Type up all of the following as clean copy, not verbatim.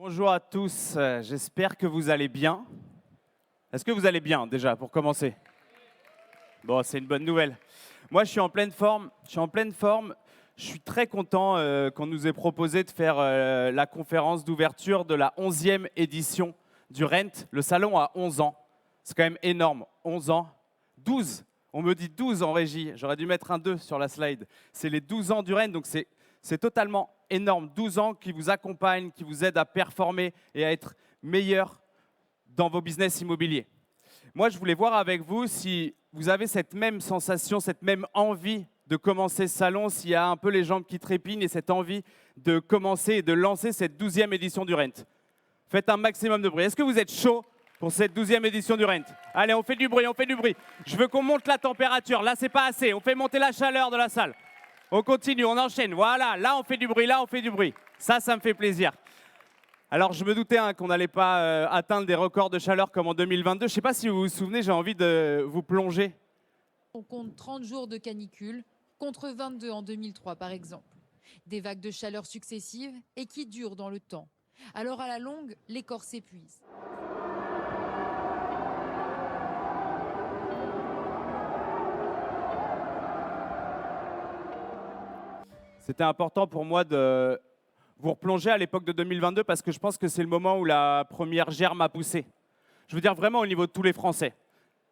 Bonjour à tous, j'espère que vous allez bien. Est-ce que vous allez bien déjà pour commencer? Bon, c'est une bonne nouvelle. Moi, je suis en pleine forme. Je suis très content qu'on nous ait proposé de faire la conférence d'ouverture de la 11e édition du Rent. Le salon a 11 ans. C'est quand même énorme. 11 ans. 12. On me dit 12 en régie. J'aurais dû mettre un 2 sur la slide. C'est les 12 ans du Rent, donc c'est totalement énorme. 12 ans qui vous accompagnent, qui vous aident à performer et à être meilleur dans vos business immobiliers. Moi, je voulais voir avec vous si vous avez cette même sensation, cette même envie de commencer ce salon, s'il y a un peu les jambes qui trépignent et cette envie de commencer et de lancer cette 12e édition du Rent. Faites un maximum de bruit. Est-ce que vous êtes chaud pour cette 12e édition du Rent? Allez, on fait du bruit, on fait du bruit. Je veux qu'on monte la température. Là, c'est pas assez. On fait monter la chaleur de la salle. On continue, on enchaîne. Voilà, là, on fait du bruit, là, on fait du bruit. Ça me fait plaisir. Alors, je me doutais qu'on n'allait pas atteindre des records de chaleur comme en 2022. Je ne sais pas si vous vous souvenez, j'ai envie de vous plonger. On compte 30 jours de canicule, contre 22 en 2003 par exemple. Des vagues de chaleur successives et qui durent dans le temps. Alors à la longue, les corps s'épuisent. C'était important pour moi de vous replonger à l'époque de 2022 parce que je pense que c'est le moment où la première germe a poussé. Je veux dire vraiment au niveau de tous les Français.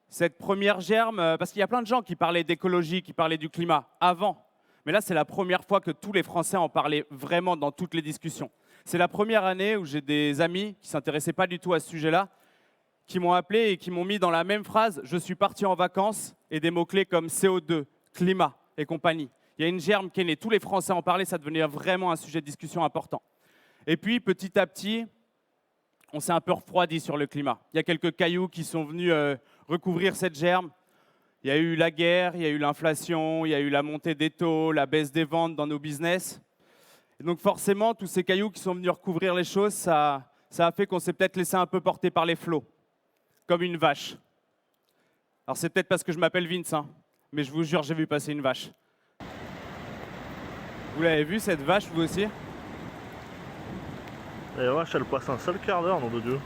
Cette première germe, parce qu'il y a plein de gens qui parlaient d'écologie, qui parlaient du climat avant. Mais là, c'est la première fois que tous les Français en parlaient vraiment dans toutes les discussions. C'est la première année où j'ai des amis qui ne s'intéressaient pas du tout à ce sujet-là, qui m'ont appelé et qui m'ont mis dans la même phrase « Je suis parti en vacances » et des mots-clés comme CO2, climat et compagnie. Il y a une germe qui est née, tous les Français en parlaient, ça devenait vraiment un sujet de discussion important. Et puis, petit à petit, on s'est un peu refroidi sur le climat. Il y a quelques cailloux qui sont venus recouvrir cette germe. Il y a eu la guerre, il y a eu l'inflation, il y a eu la montée des taux, la baisse des ventes dans nos business. Et donc forcément, tous ces cailloux qui sont venus recouvrir les choses, ça a fait qu'on s'est peut-être laissé un peu porter par les flots, comme une vache. Alors c'est peut-être parce que je m'appelle Vince, hein, mais je vous jure, j'ai vu passer une vache. Vous l'avez vu, cette vache, vous aussi? Et vache, elle passe un seul quart d'heure, nom de Dieu.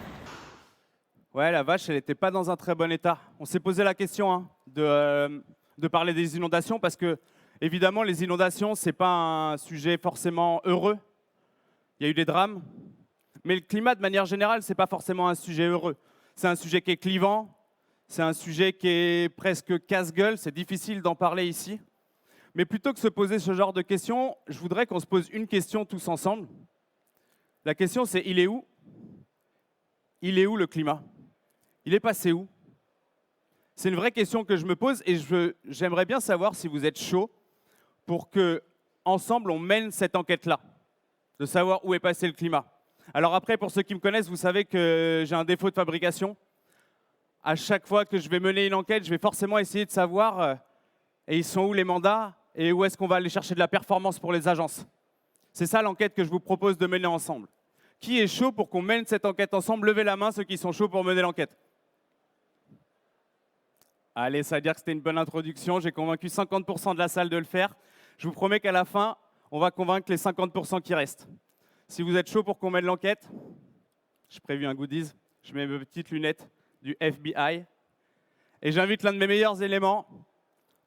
Ouais, la vache, elle n'était pas dans un très bon état. On s'est posé la question de parler des inondations parce que, évidemment, les inondations, ce n'est pas un sujet forcément heureux. Il y a eu des drames. Mais le climat, de manière générale, ce n'est pas forcément un sujet heureux. C'est un sujet qui est clivant, c'est un sujet qui est presque casse-gueule, c'est difficile d'en parler ici. Mais plutôt que de se poser ce genre de questions, je voudrais qu'on se pose une question tous ensemble. La question, c'est il est où? Il est où le climat? Il est passé où? C'est une vraie question que je me pose et j'aimerais bien savoir si vous êtes chaud pour que, ensemble, on mène cette enquête-là, de savoir où est passé le climat. Alors après, pour ceux qui me connaissent, vous savez que j'ai un défaut de fabrication. À chaque fois que je vais mener une enquête, je vais forcément essayer de savoir et ils sont où les mandats et où est-ce qu'on va aller chercher de la performance pour les agences. C'est ça l'enquête que je vous propose de mener ensemble. Qui est chaud pour qu'on mène cette enquête ensemble? Levez la main, ceux qui sont chauds pour mener l'enquête. Allez, ça veut dire que c'était une bonne introduction. J'ai convaincu 50% de la salle de le faire. Je vous promets qu'à la fin, on va convaincre les 50% qui restent. Si vous êtes chaud pour qu'on mène l'enquête, j'ai prévu un goodies. Je mets mes petites lunettes du FBI. Et j'invite l'un de mes meilleurs éléments,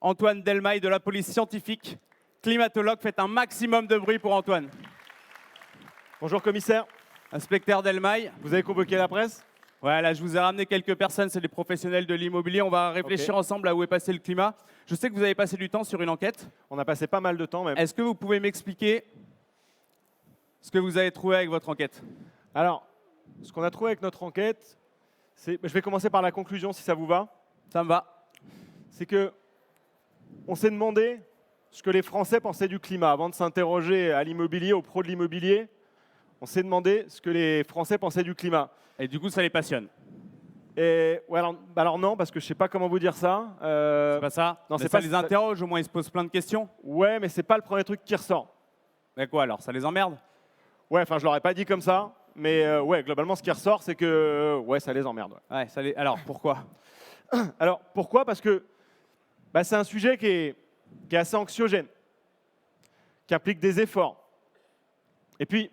Antoine Delmaille de la police scientifique, climatologue. Faites un maximum de bruit pour Antoine. Bonjour commissaire, Inspecteur Delmaille. vous avez convoqué la presse? Voilà, je vous ai ramené quelques personnes, c'est des professionnels de l'immobilier. On va réfléchir ensemble à où est passé le climat. Je sais que vous avez passé du temps sur une enquête. On a passé pas mal de temps même. Est-ce que vous pouvez m'expliquer ce que vous avez trouvé avec votre enquête? Alors, ce qu'on a trouvé avec notre enquête, je vais commencer par la conclusion si ça vous va. Ça me va. C'est que on s'est demandé ce que les Français pensaient du climat. Avant de s'interroger à l'immobilier, aux pros de l'immobilier, on s'est demandé ce que les Français pensaient du climat. Et du coup, ça les passionne. Et ouais, alors non, parce que je sais pas comment vous dire ça. C'est pas ça? Non, Mais c'est ça pas les interroge, au moins ils se posent plein de questions. Ouais, mais c'est pas le premier truc qui ressort. Mais quoi alors? Ça les emmerde? Ouais, enfin je l'aurais pas dit comme ça, mais ouais, globalement ce qui ressort, c'est que ouais, ça les emmerde. Ouais. Ouais, alors pourquoi? Alors pourquoi? Parce que c'est un sujet qui est assez anxiogène, qui implique des efforts. Et puis,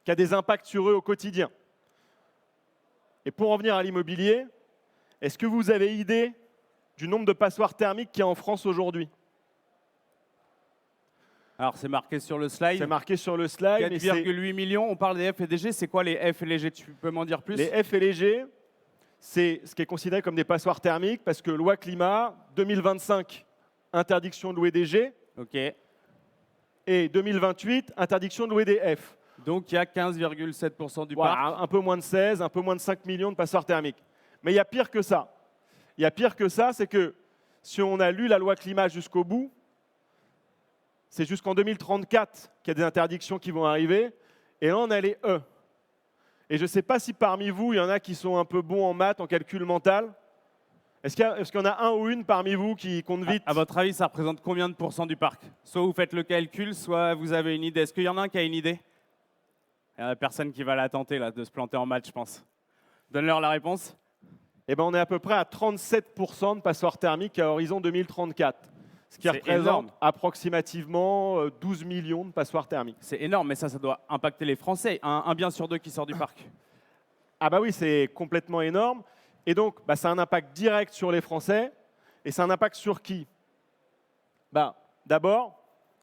qui a des impacts sur eux au quotidien. Et pour en venir à l'immobilier, est-ce que vous avez idée du nombre de passoires thermiques qu'il y a en France aujourd'hui? Alors, c'est marqué sur le slide. C'est marqué sur le slide. mais c'est- 4,8 millions. On parle des F et des G. C'est quoi les F et les G? Tu peux m'en dire plus? Les F et les G, c'est ce qui est considéré comme des passoires thermiques parce que loi climat, 2025, interdiction de louer des G, Ok. et 2028, interdiction de louer des F. Donc, il y a 15,7% du Voilà, parc. un peu moins de 16, un peu moins de 5 millions de passoires thermiques. Mais il y a pire que ça. Il y a pire que ça, c'est que si on a lu la loi climat jusqu'au bout, c'est jusqu'en 2034 qu'il y a des interdictions qui vont arriver. Et là, on a les E. Et je ne sais pas si parmi vous, il y en a qui sont un peu bons en maths, en calcul mental. Est-ce qu'il y en a un ou une parmi vous qui compte vite? À votre avis, ça représente combien de pourcents du parc? Soit vous faites le calcul, soit vous avez une idée. Est-ce qu'il y en a un qui a une idée? Il n'y a personne qui va la tenter là, de se planter en maths, je pense. Donne-leur la réponse. Eh ben, on est à peu près à 37% de passoires thermiques à horizon 2034. Ce qui C'est représente énorme. approximativement 12 millions de passoires thermiques. C'est énorme, mais ça doit impacter les Français. Un bien sur deux qui sort du parc. Ah bah oui, c'est complètement énorme. Et donc, bah, ça a un impact direct sur les Français. Et c'est un impact sur qui? Bah, d'abord,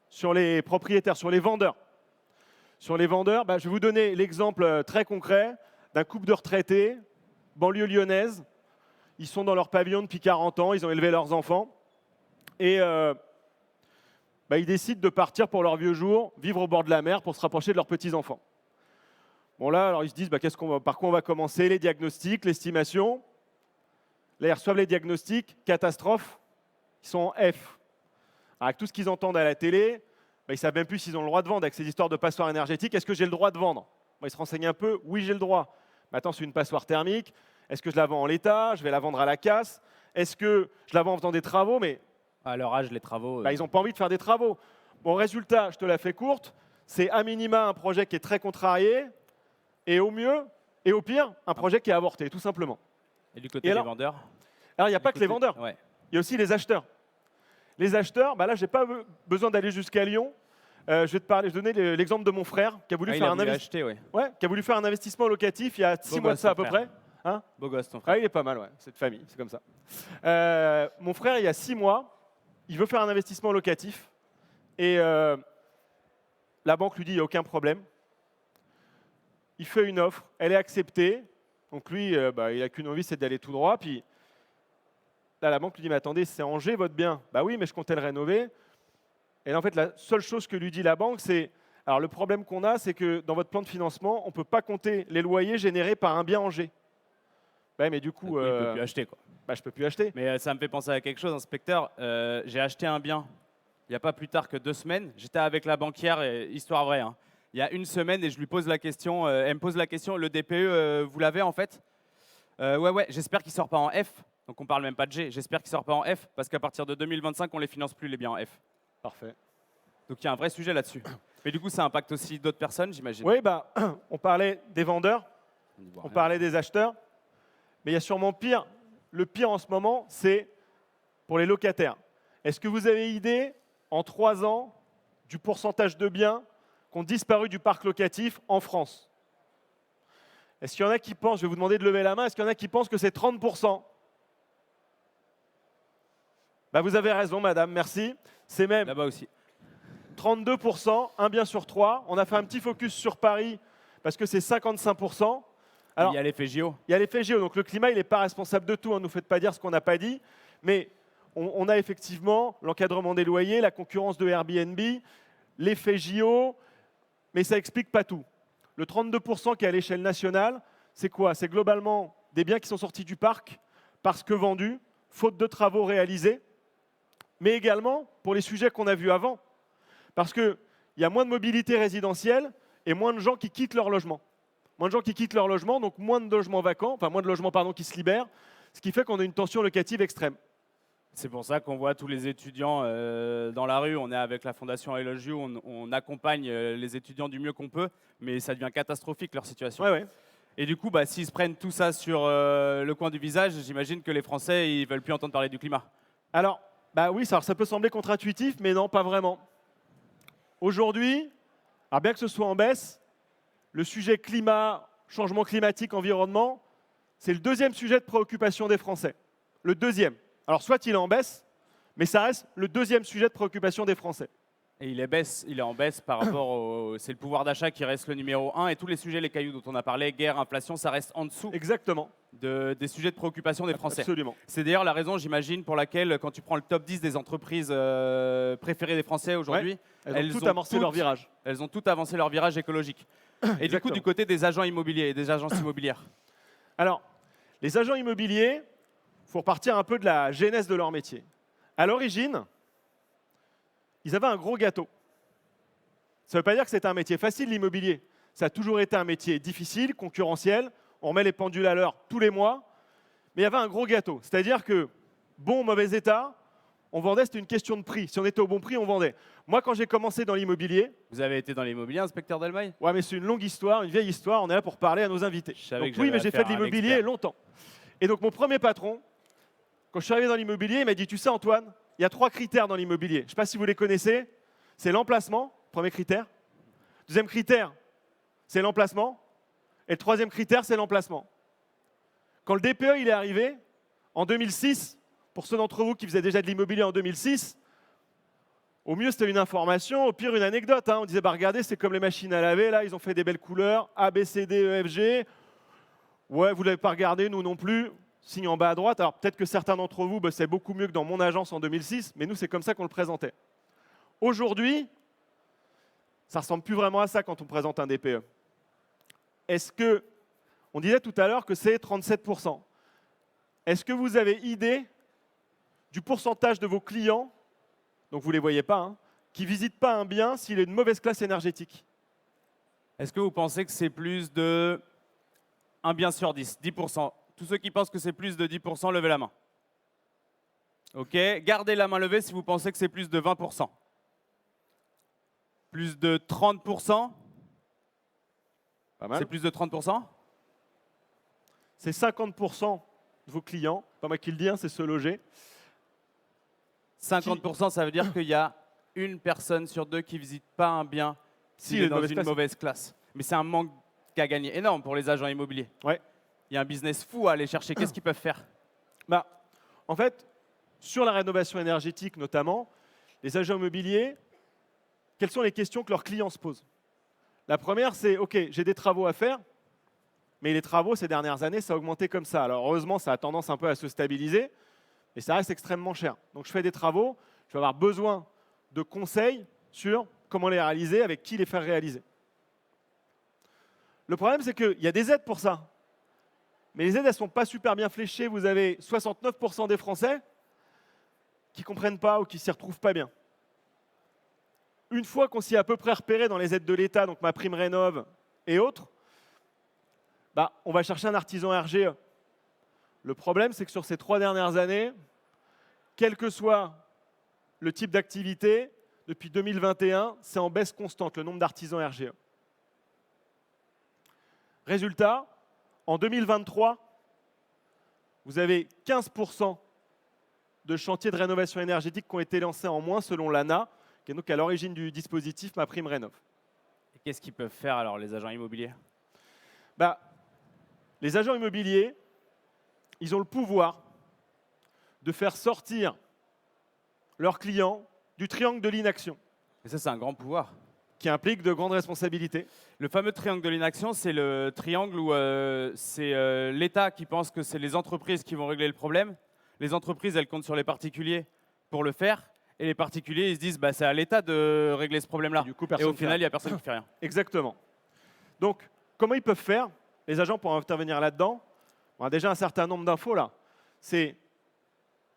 sur les propriétaires, sur les vendeurs. Sur les vendeurs, bah, je vais vous donner l'exemple très concret d'un couple de retraités, banlieue lyonnaise. Ils sont dans leur pavillon depuis 40 ans, ils ont élevé leurs enfants. Et bah, ils décident de partir pour leurs vieux jours, vivre au bord de la mer pour se rapprocher de leurs petits-enfants. Bon là, alors ils se disent bah, par quoi on va commencer? Les diagnostics, l'estimation. Là, ils reçoivent les diagnostics, catastrophe, ils sont en F. Alors, avec tout ce qu'ils entendent à la télé, bah, ils ne savent même plus s'ils ont le droit de vendre avec ces histoires de passoires énergétiques. Est-ce que j'ai le droit de vendre? Bon, ils se renseignent un peu, oui j'ai le droit. Mais attends, c'est une passoire thermique, est-ce que je la vends en l'état? Je vais la vendre à la casse? Est-ce que je la vends en faisant des travaux? Mais À leur âge, les travaux. bah, ils n'ont pas envie de faire des travaux. Bon, résultat, je te la fais courte, c'est à minima un projet qui est très contrarié, et au mieux, et au pire, un projet qui est avorté, tout simplement. Et du côté Et des alors vendeurs? Alors, il n'y a pas Du que les côté- vendeurs, Ouais. il y a aussi les acheteurs. Les acheteurs, bah là, je n'ai pas besoin d'aller jusqu'à Lyon. Je vais te donner l'exemple de mon frère qui a voulu Ah, il faire a un voulu investi- acheter, ouais. ouais, qui a voulu faire un investissement locatif il y a 6 Beau mois de gosse, ça à ton peu frère. près. Hein? Beau gosse, ton frère. Ah, il est pas mal, ouais. C'est de famille, c'est comme ça. Mon frère, il y a 6 mois, il veut faire un investissement locatif et la banque lui dit il n'y a aucun problème. Il fait une offre, elle est acceptée. Donc lui, bah, il n'a qu'une envie, c'est d'aller tout droit. Puis là, la banque lui dit mais attendez, c'est Angers votre bien? Bah oui, mais je comptais le rénover. Et là, en fait, la seule chose que lui dit la banque, c'est alors le problème qu'on a, c'est que dans votre plan de financement, on ne peut pas compter les loyers générés par un bien Angers. Ouais, mais du coup, Il ne peut plus acheter, quoi. bah, je ne peux plus acheter. Mais ça me fait penser à quelque chose, inspecteur. J'ai acheté un bien il n'y a pas plus tard que 2 semaines. J'étais avec la banquière, histoire vraie, hein. Il y a 1 semaine et je lui pose la question. Elle me pose la question, le DPE, vous l'avez en fait? Ouais, j'espère qu'il ne sort pas en F. Donc on ne parle même pas de G. J'espère qu'il ne sort pas en F parce qu'à partir de 2025, on ne les finance plus les biens en F. Parfait. Donc il y a un vrai sujet là-dessus. Mais du coup, ça impacte aussi d'autres personnes, j'imagine. Oui, bah, on parlait des vendeurs, On y voit on rien. parlait des acheteurs, mais il y a sûrement pire. Le pire en ce moment, c'est pour les locataires. Est-ce que vous avez idée, en 3 ans, du pourcentage de biens qui ont disparu du parc locatif en France? Est-ce qu'il y en a qui pensent, je vais vous demander de lever la main, est-ce qu'il y en a qui pensent que c'est 30%? Bah, vous avez raison, madame, merci. C'est même Là-bas aussi. 32%, un bien sur 3. On a fait un petit focus sur Paris parce que c'est 55%. Alors, Il y a l'effet JO. il y a l'effet géo, donc le climat, il n'est pas responsable de tout, ne nous faites pas dire ce qu'on n'a pas dit, mais on a effectivement l'encadrement des loyers, la concurrence de Airbnb, l'effet JO, mais ça n'explique pas tout. Le 32% qui est à l'échelle nationale, c'est quoi? C'est globalement des biens qui sont sortis du parc parce que vendus, faute de travaux réalisés, mais également pour les sujets qu'on a vus avant, parce qu'il y a moins de mobilité résidentielle et moins de gens qui quittent leur logement. Moins de gens qui quittent leur logement, donc moins de logements vacants, enfin moins de logements pardon, qui se libèrent, ce qui fait qu'on a une tension locative extrême. C'est pour ça qu'on voit tous les étudiants dans la rue. On est avec la Fondation I Love You, on accompagne les étudiants du mieux qu'on peut, mais ça devient catastrophique leur situation. Ouais. Et du coup, bah, s'ils se prennent tout ça sur le coin du visage, j'imagine que les Français, ils veulent plus entendre parler du climat. Alors, bah oui, ça peut sembler contre-intuitif, mais non, pas vraiment. Aujourd'hui, alors bien que ce soit en baisse, le sujet climat, changement climatique, environnement, c'est le deuxième sujet de préoccupation des Français. Le deuxième. Alors soit il est en baisse, mais ça reste le deuxième sujet de préoccupation des Français. Et il est en baisse par rapport au. C'est le pouvoir d'achat qui reste le numéro 1 et tous les sujets, les cailloux dont on a parlé, guerre, inflation, ça reste en dessous Exactement. des sujets de préoccupation des Français. Absolument. C'est d'ailleurs la raison, j'imagine, pour laquelle, quand tu prends le top 10 des entreprises préférées des Français aujourd'hui, Elles ont toutes amorcé leur virage. Elles ont toutes avancé leur virage écologique. Et du coup, Exactement. du côté des agents immobiliers et des agences immobilières. Alors, les agents immobiliers, il faut repartir un peu de la genèse de leur métier. À l'origine, ils avaient un gros gâteau. Ça ne veut pas dire que c'était un métier facile, l'immobilier. Ça a toujours été un métier difficile, concurrentiel. On remet les pendules à l'heure tous les mois. Mais il y avait un gros gâteau. C'est-à-dire que, bon ou mauvais état, on vendait, c'était une question de prix. Si on était au bon prix, on vendait. Moi, quand j'ai commencé dans l'immobilier, Vous avez été dans l'immobilier, inspecteur Delmaille? ouais, mais c'est une longue histoire, une vieille histoire. On est là pour parler à nos invités. Je savais Donc que oui, j'avais mais j'ai fait affaire de à un l'immobilier expert. longtemps. Et donc mon premier patron, quand je suis arrivé dans l'immobilier, il m'a dit, tu sais Antoine, il y a 3 critères dans l'immobilier. Je ne sais pas si vous les connaissez. C'est l'emplacement, premier critère. Deuxième critère, c'est l'emplacement. Et le troisième critère, c'est l'emplacement. Quand le DPE il est arrivé, en 2006, pour ceux d'entre vous qui faisaient déjà de l'immobilier en 2006, au mieux c'était une information, au pire une anecdote. On disait, bah, regardez, c'est comme les machines à laver, là, ils ont fait des belles couleurs, A, B, C, D, E, F, G. Ouais, vous ne l'avez pas regardé, nous non plus. Signe en bas à droite. Alors peut-être que certains d'entre vous, c'est beaucoup mieux que dans mon agence en 2006, mais nous, c'est comme ça qu'on le présentait. Aujourd'hui, ça ne ressemble plus vraiment à ça quand on présente un DPE. Est-ce que, on disait tout à l'heure que c'est 37%. Est-ce que vous avez idée du pourcentage de vos clients, donc vous ne les voyez pas, qui ne visitent pas un bien s'il est de mauvaise classe énergétique? Est-ce que vous pensez que c'est plus de un bien sur 10, 10%? Tous ceux qui pensent que c'est plus de 10%, levez la main. OK, gardez la main levée si vous pensez que c'est plus de 20%. Plus de 30%? Pas mal. C'est plus de 30%? C'est 50% de vos clients, pas moi qui le dis, c'est se loger. 50%, ça veut dire qu'il y a une personne sur 2 qui ne visite pas un bien s'il est dans une mauvaise classe. Mais c'est un manque à gagner énorme pour les agents immobiliers. Ouais. Il y a un business fou à aller chercher. Qu'est-ce qu'ils peuvent faire? Bah, en fait, sur la rénovation énergétique notamment, les agents immobiliers, quelles sont les questions que leurs clients se posent? La première, c'est OK, j'ai des travaux à faire, mais les travaux ces dernières années, ça a augmenté comme ça. Alors heureusement, ça a tendance un peu à se stabiliser, mais ça reste extrêmement cher. Donc je fais des travaux, je vais avoir besoin de conseils sur comment les réaliser, avec qui les faire réaliser. Le problème, c'est qu'il y a des aides pour ça. Mais les aides, elles ne sont pas super bien fléchées. Vous avez 69% des Français qui ne comprennent pas ou qui ne s'y retrouvent pas bien. Une fois qu'on s'y est à peu près repéré dans les aides de l'État, donc ma prime rénov et autres, bah, on va chercher un artisan RGE. Le problème, c'est que sur ces 3 dernières années, quel que soit le type d'activité, depuis 2021, c'est en baisse constante, le nombre d'artisans RGE. Résultat, en 2023, vous avez 15% de chantiers de rénovation énergétique qui ont été lancés en moins selon l'ANA, qui est donc à l'origine du dispositif MaPrimeRénov'. Et qu'est-ce qu'ils peuvent faire alors, les agents immobiliers? Bah, les agents immobiliers, ils ont le pouvoir de faire sortir leurs clients du triangle de l'inaction, Et ça, c'est un grand pouvoir. qui implique de grandes responsabilités. Le fameux triangle de l'inaction, c'est le triangle où c'est l'État qui pense que c'est les entreprises qui vont régler le problème. Les entreprises, elles comptent sur les particuliers pour le faire. Et les particuliers, ils se disent, bah, c'est à l'État de régler ce problème-là. Du coup, Et personne au ne final, il fait n'y a personne qui fait rien. Exactement. Donc, comment ils peuvent faire, les agents, pour intervenir là-dedans? On a déjà un certain nombre d'infos là. Il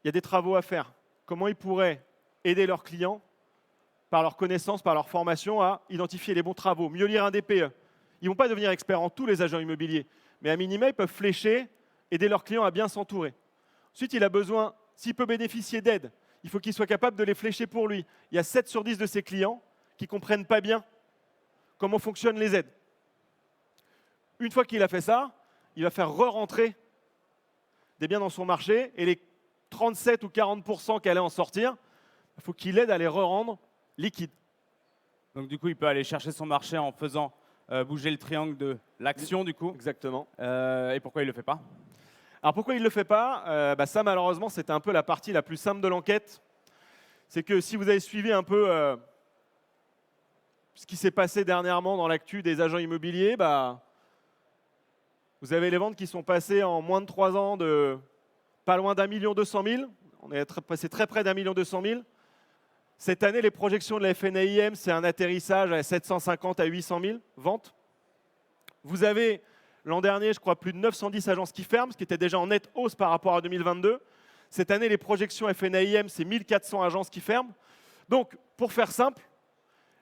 y a des travaux à faire. Comment ils pourraient aider leurs clients, par leur connaissance, par leur formation, à identifier les bons travaux, mieux lire un DPE. Ils ne vont pas devenir experts en tous les agents immobiliers, mais à minima, ils peuvent flécher, aider leurs clients à bien s'entourer. Ensuite, il a besoin, s'il peut bénéficier d'aide, il faut qu'il soit capable de les flécher pour lui. Il y a 7 sur 10 de ses clients qui ne comprennent pas bien comment fonctionnent les aides. Une fois qu'il a fait ça, il va faire re-rentrer des biens dans son marché et les 37 ou 40% qui allaient en sortir, il faut qu'il aide à les re-rendre liquides. Donc du coup, il peut aller chercher son marché en faisant bouger le triangle de l'action du coup. Exactement. Et pourquoi il ne le fait pas? Alors pourquoi il ne le fait pas? Ça, malheureusement, c'était un peu la partie la plus simple de l'enquête. C'est que si vous avez suivi un peu ce qui s'est passé dernièrement dans l'actu des agents immobiliers, vous avez les ventes qui sont passées en moins de 3 ans de pas loin d'1 200 000 000. On est passé très près d'1 200 000 000. Cette année, les projections de la FNAIM, c'est un atterrissage à 750 à 800 000 ventes. Vous avez l'an dernier, je crois, plus de 910 agences qui ferment, ce qui était déjà en nette hausse par rapport à 2022. Cette année, les projections FNAIM, c'est 1400 agences qui ferment. Donc, pour faire simple,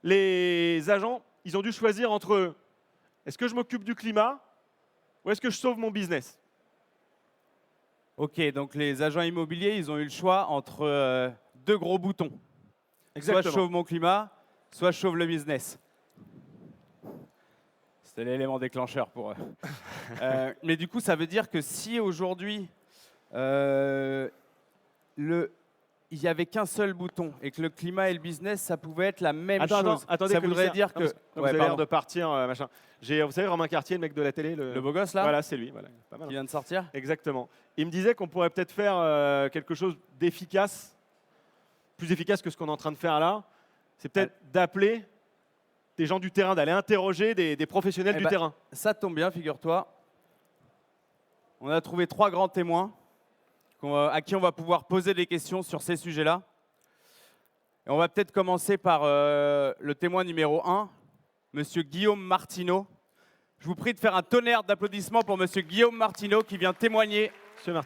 les agents, ils ont dû choisir entre est-ce que je m'occupe du climat ou est-ce que je sauve mon business? Ok, donc les agents immobiliers, ils ont eu le choix entre deux gros boutons. Exactement. Soit je sauve mon climat, soit je sauve le business. C'était l'élément déclencheur pour eux. Mais du coup, ça veut dire que si aujourd'hui, il n'y avait qu'un seul bouton et que le climat et le business, ça pouvait être la même chose. Attendez, ça voudrait dire que... Vous avez l'air de partir, machin. Vous savez, Romain Cartier, le mec de la télé, Le beau gosse, là, voilà, c'est lui. Voilà, pas mal. qui vient de sortir. Exactement. Il me disait qu'on pourrait peut-être faire quelque chose d'efficace, plus efficace que ce qu'on est en train de faire là. C'est peut-être d'appeler des gens du terrain, d'aller interroger des professionnels du terrain. Ça tombe bien, figure-toi. On a trouvé 3 grands témoins à qui on va pouvoir poser des questions sur ces sujets-là. Et on va peut-être commencer par le témoin numéro 1, Monsieur Guillaume Martineau. Je vous prie de faire un tonnerre d'applaudissements pour Monsieur Guillaume Martineau qui vient témoigner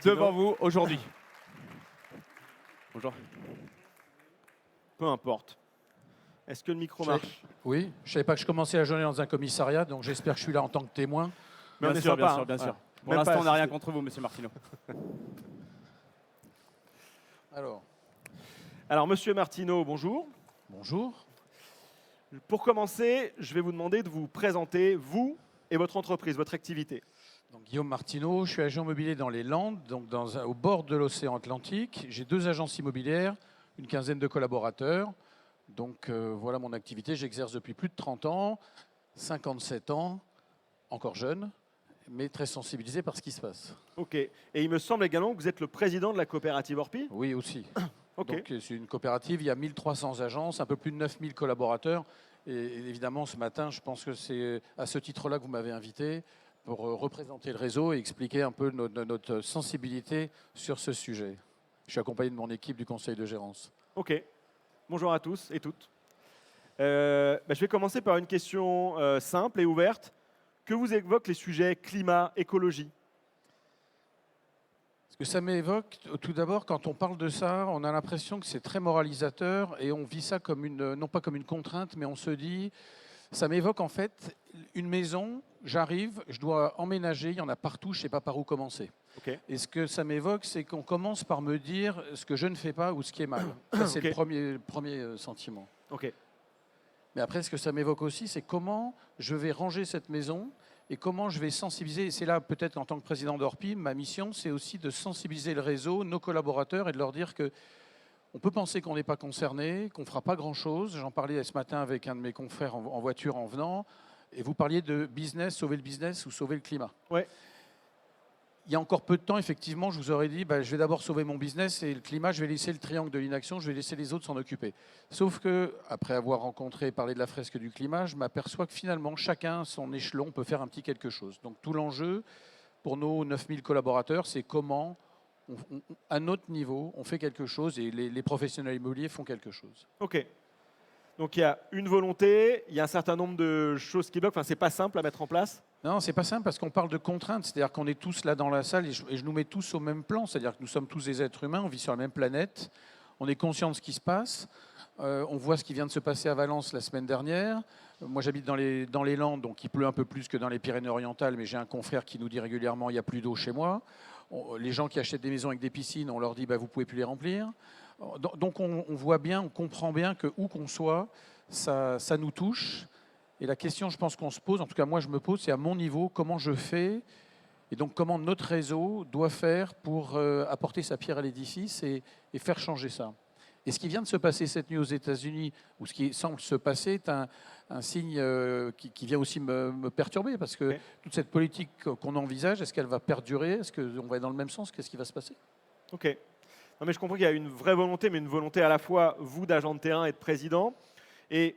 devant vous aujourd'hui. Bonjour. Peu importe. Est-ce que le micro marche? Oui, je ne savais pas que je commençais la journée dans un commissariat, donc j'espère que je suis là en tant que témoin. Mais on est sympa, hein. bien sûr. Voilà. Pour Même l'instant, pas on n'a rien assisté. contre vous, Monsieur Martineau. Alors, Monsieur Martineau, bonjour. Bonjour. Pour commencer, je vais vous demander de vous présenter, vous et votre entreprise, votre activité. Donc, Guillaume Martineau, je suis agent immobilier dans les Landes, donc au bord de l'océan Atlantique. J'ai 2 agences immobilières, une quinzaine de collaborateurs. Donc voilà mon activité. J'exerce depuis plus de 30 ans, 57 ans, encore jeune, mais très sensibilisé par ce qui se passe. Ok. Et il me semble également que vous êtes le président de la coopérative Orpi. Oui, aussi. Ok. Donc c'est une coopérative, il y a 1300 agences, un peu plus de 9000 collaborateurs. Et évidemment, ce matin, je pense que c'est à ce titre-là que vous m'avez invité pour représenter le réseau et expliquer un peu notre sensibilité sur ce sujet. Je suis accompagné de mon équipe du conseil de gérance. Ok. Bonjour à tous et toutes. Je vais commencer par une question simple et ouverte. Que vous évoquent les sujets climat, écologie? Ce que ça m'évoque, tout d'abord, quand on parle de ça, on a l'impression que c'est très moralisateur et on vit ça comme non pas comme une contrainte, mais on se dit, ça m'évoque en fait une maison, j'arrive, je dois emménager, il y en a partout, je ne sais pas par où commencer. Ok. Et ce que ça m'évoque, c'est qu'on commence par me dire ce que je ne fais pas ou ce qui est mal. Ça, c'est Ok. le premier sentiment. Ok. Mais après, ce que ça m'évoque aussi, c'est comment je vais ranger cette maison et comment je vais sensibiliser. Et c'est là, peut-être, en tant que président d'Orpi, ma mission, c'est aussi de sensibiliser le réseau, nos collaborateurs, et de leur dire que on peut penser qu'on n'est pas concerné, qu'on ne fera pas grand-chose. J'en parlais ce matin avec un de mes confrères en voiture en venant, et vous parliez de business, sauver le business ou sauver le climat. Ouais. Il y a encore peu de temps, effectivement, je vous aurais dit, je vais d'abord sauver mon business et le climat, je vais laisser le triangle de l'inaction, je vais laisser les autres s'en occuper. Sauf que, après avoir rencontré et parlé de la fresque du climat, je m'aperçois que finalement, chacun à son échelon peut faire un petit quelque chose. Donc tout l'enjeu, pour nos 9000 collaborateurs, c'est comment, à notre niveau, on fait quelque chose et les professionnels immobiliers font quelque chose. Ok. Donc il y a une volonté, il y a un certain nombre de choses qui bloquent. Enfin, c'est pas simple à mettre en place. Non, c'est pas simple parce qu'on parle de contraintes. C'est-à-dire qu'on est tous là dans la salle et je nous mets tous au même plan. C'est-à-dire que nous sommes tous des êtres humains, on vit sur la même planète, on est conscient de ce qui se passe. On voit ce qui vient de se passer à Valence la semaine dernière. Moi, j'habite dans les Landes, donc il pleut un peu plus que dans les Pyrénées-Orientales, mais j'ai un confrère qui nous dit régulièrement il n'y a plus d'eau chez moi. Les gens qui achètent des maisons avec des piscines, on leur dit vous ne pouvez plus les remplir. Donc on voit bien, on comprend bien que où qu'on soit, ça nous touche. Et la question, je pense qu'on se pose, en tout cas moi je me pose, c'est à mon niveau, comment je fais et donc comment notre réseau doit faire pour apporter sa pierre à l'édifice et faire changer ça. Et ce qui vient de se passer cette nuit aux États-Unis, ou ce qui semble se passer, est un signe qui vient aussi me perturber, parce que toute cette politique qu'on envisage, est-ce qu'elle va perdurer? Est-ce qu'on va aller dans le même sens? Qu'est-ce qui va se passer? Ok. Non, mais je comprends qu'il y a une vraie volonté, mais une volonté à la fois, vous, d'agent de terrain et de président. Et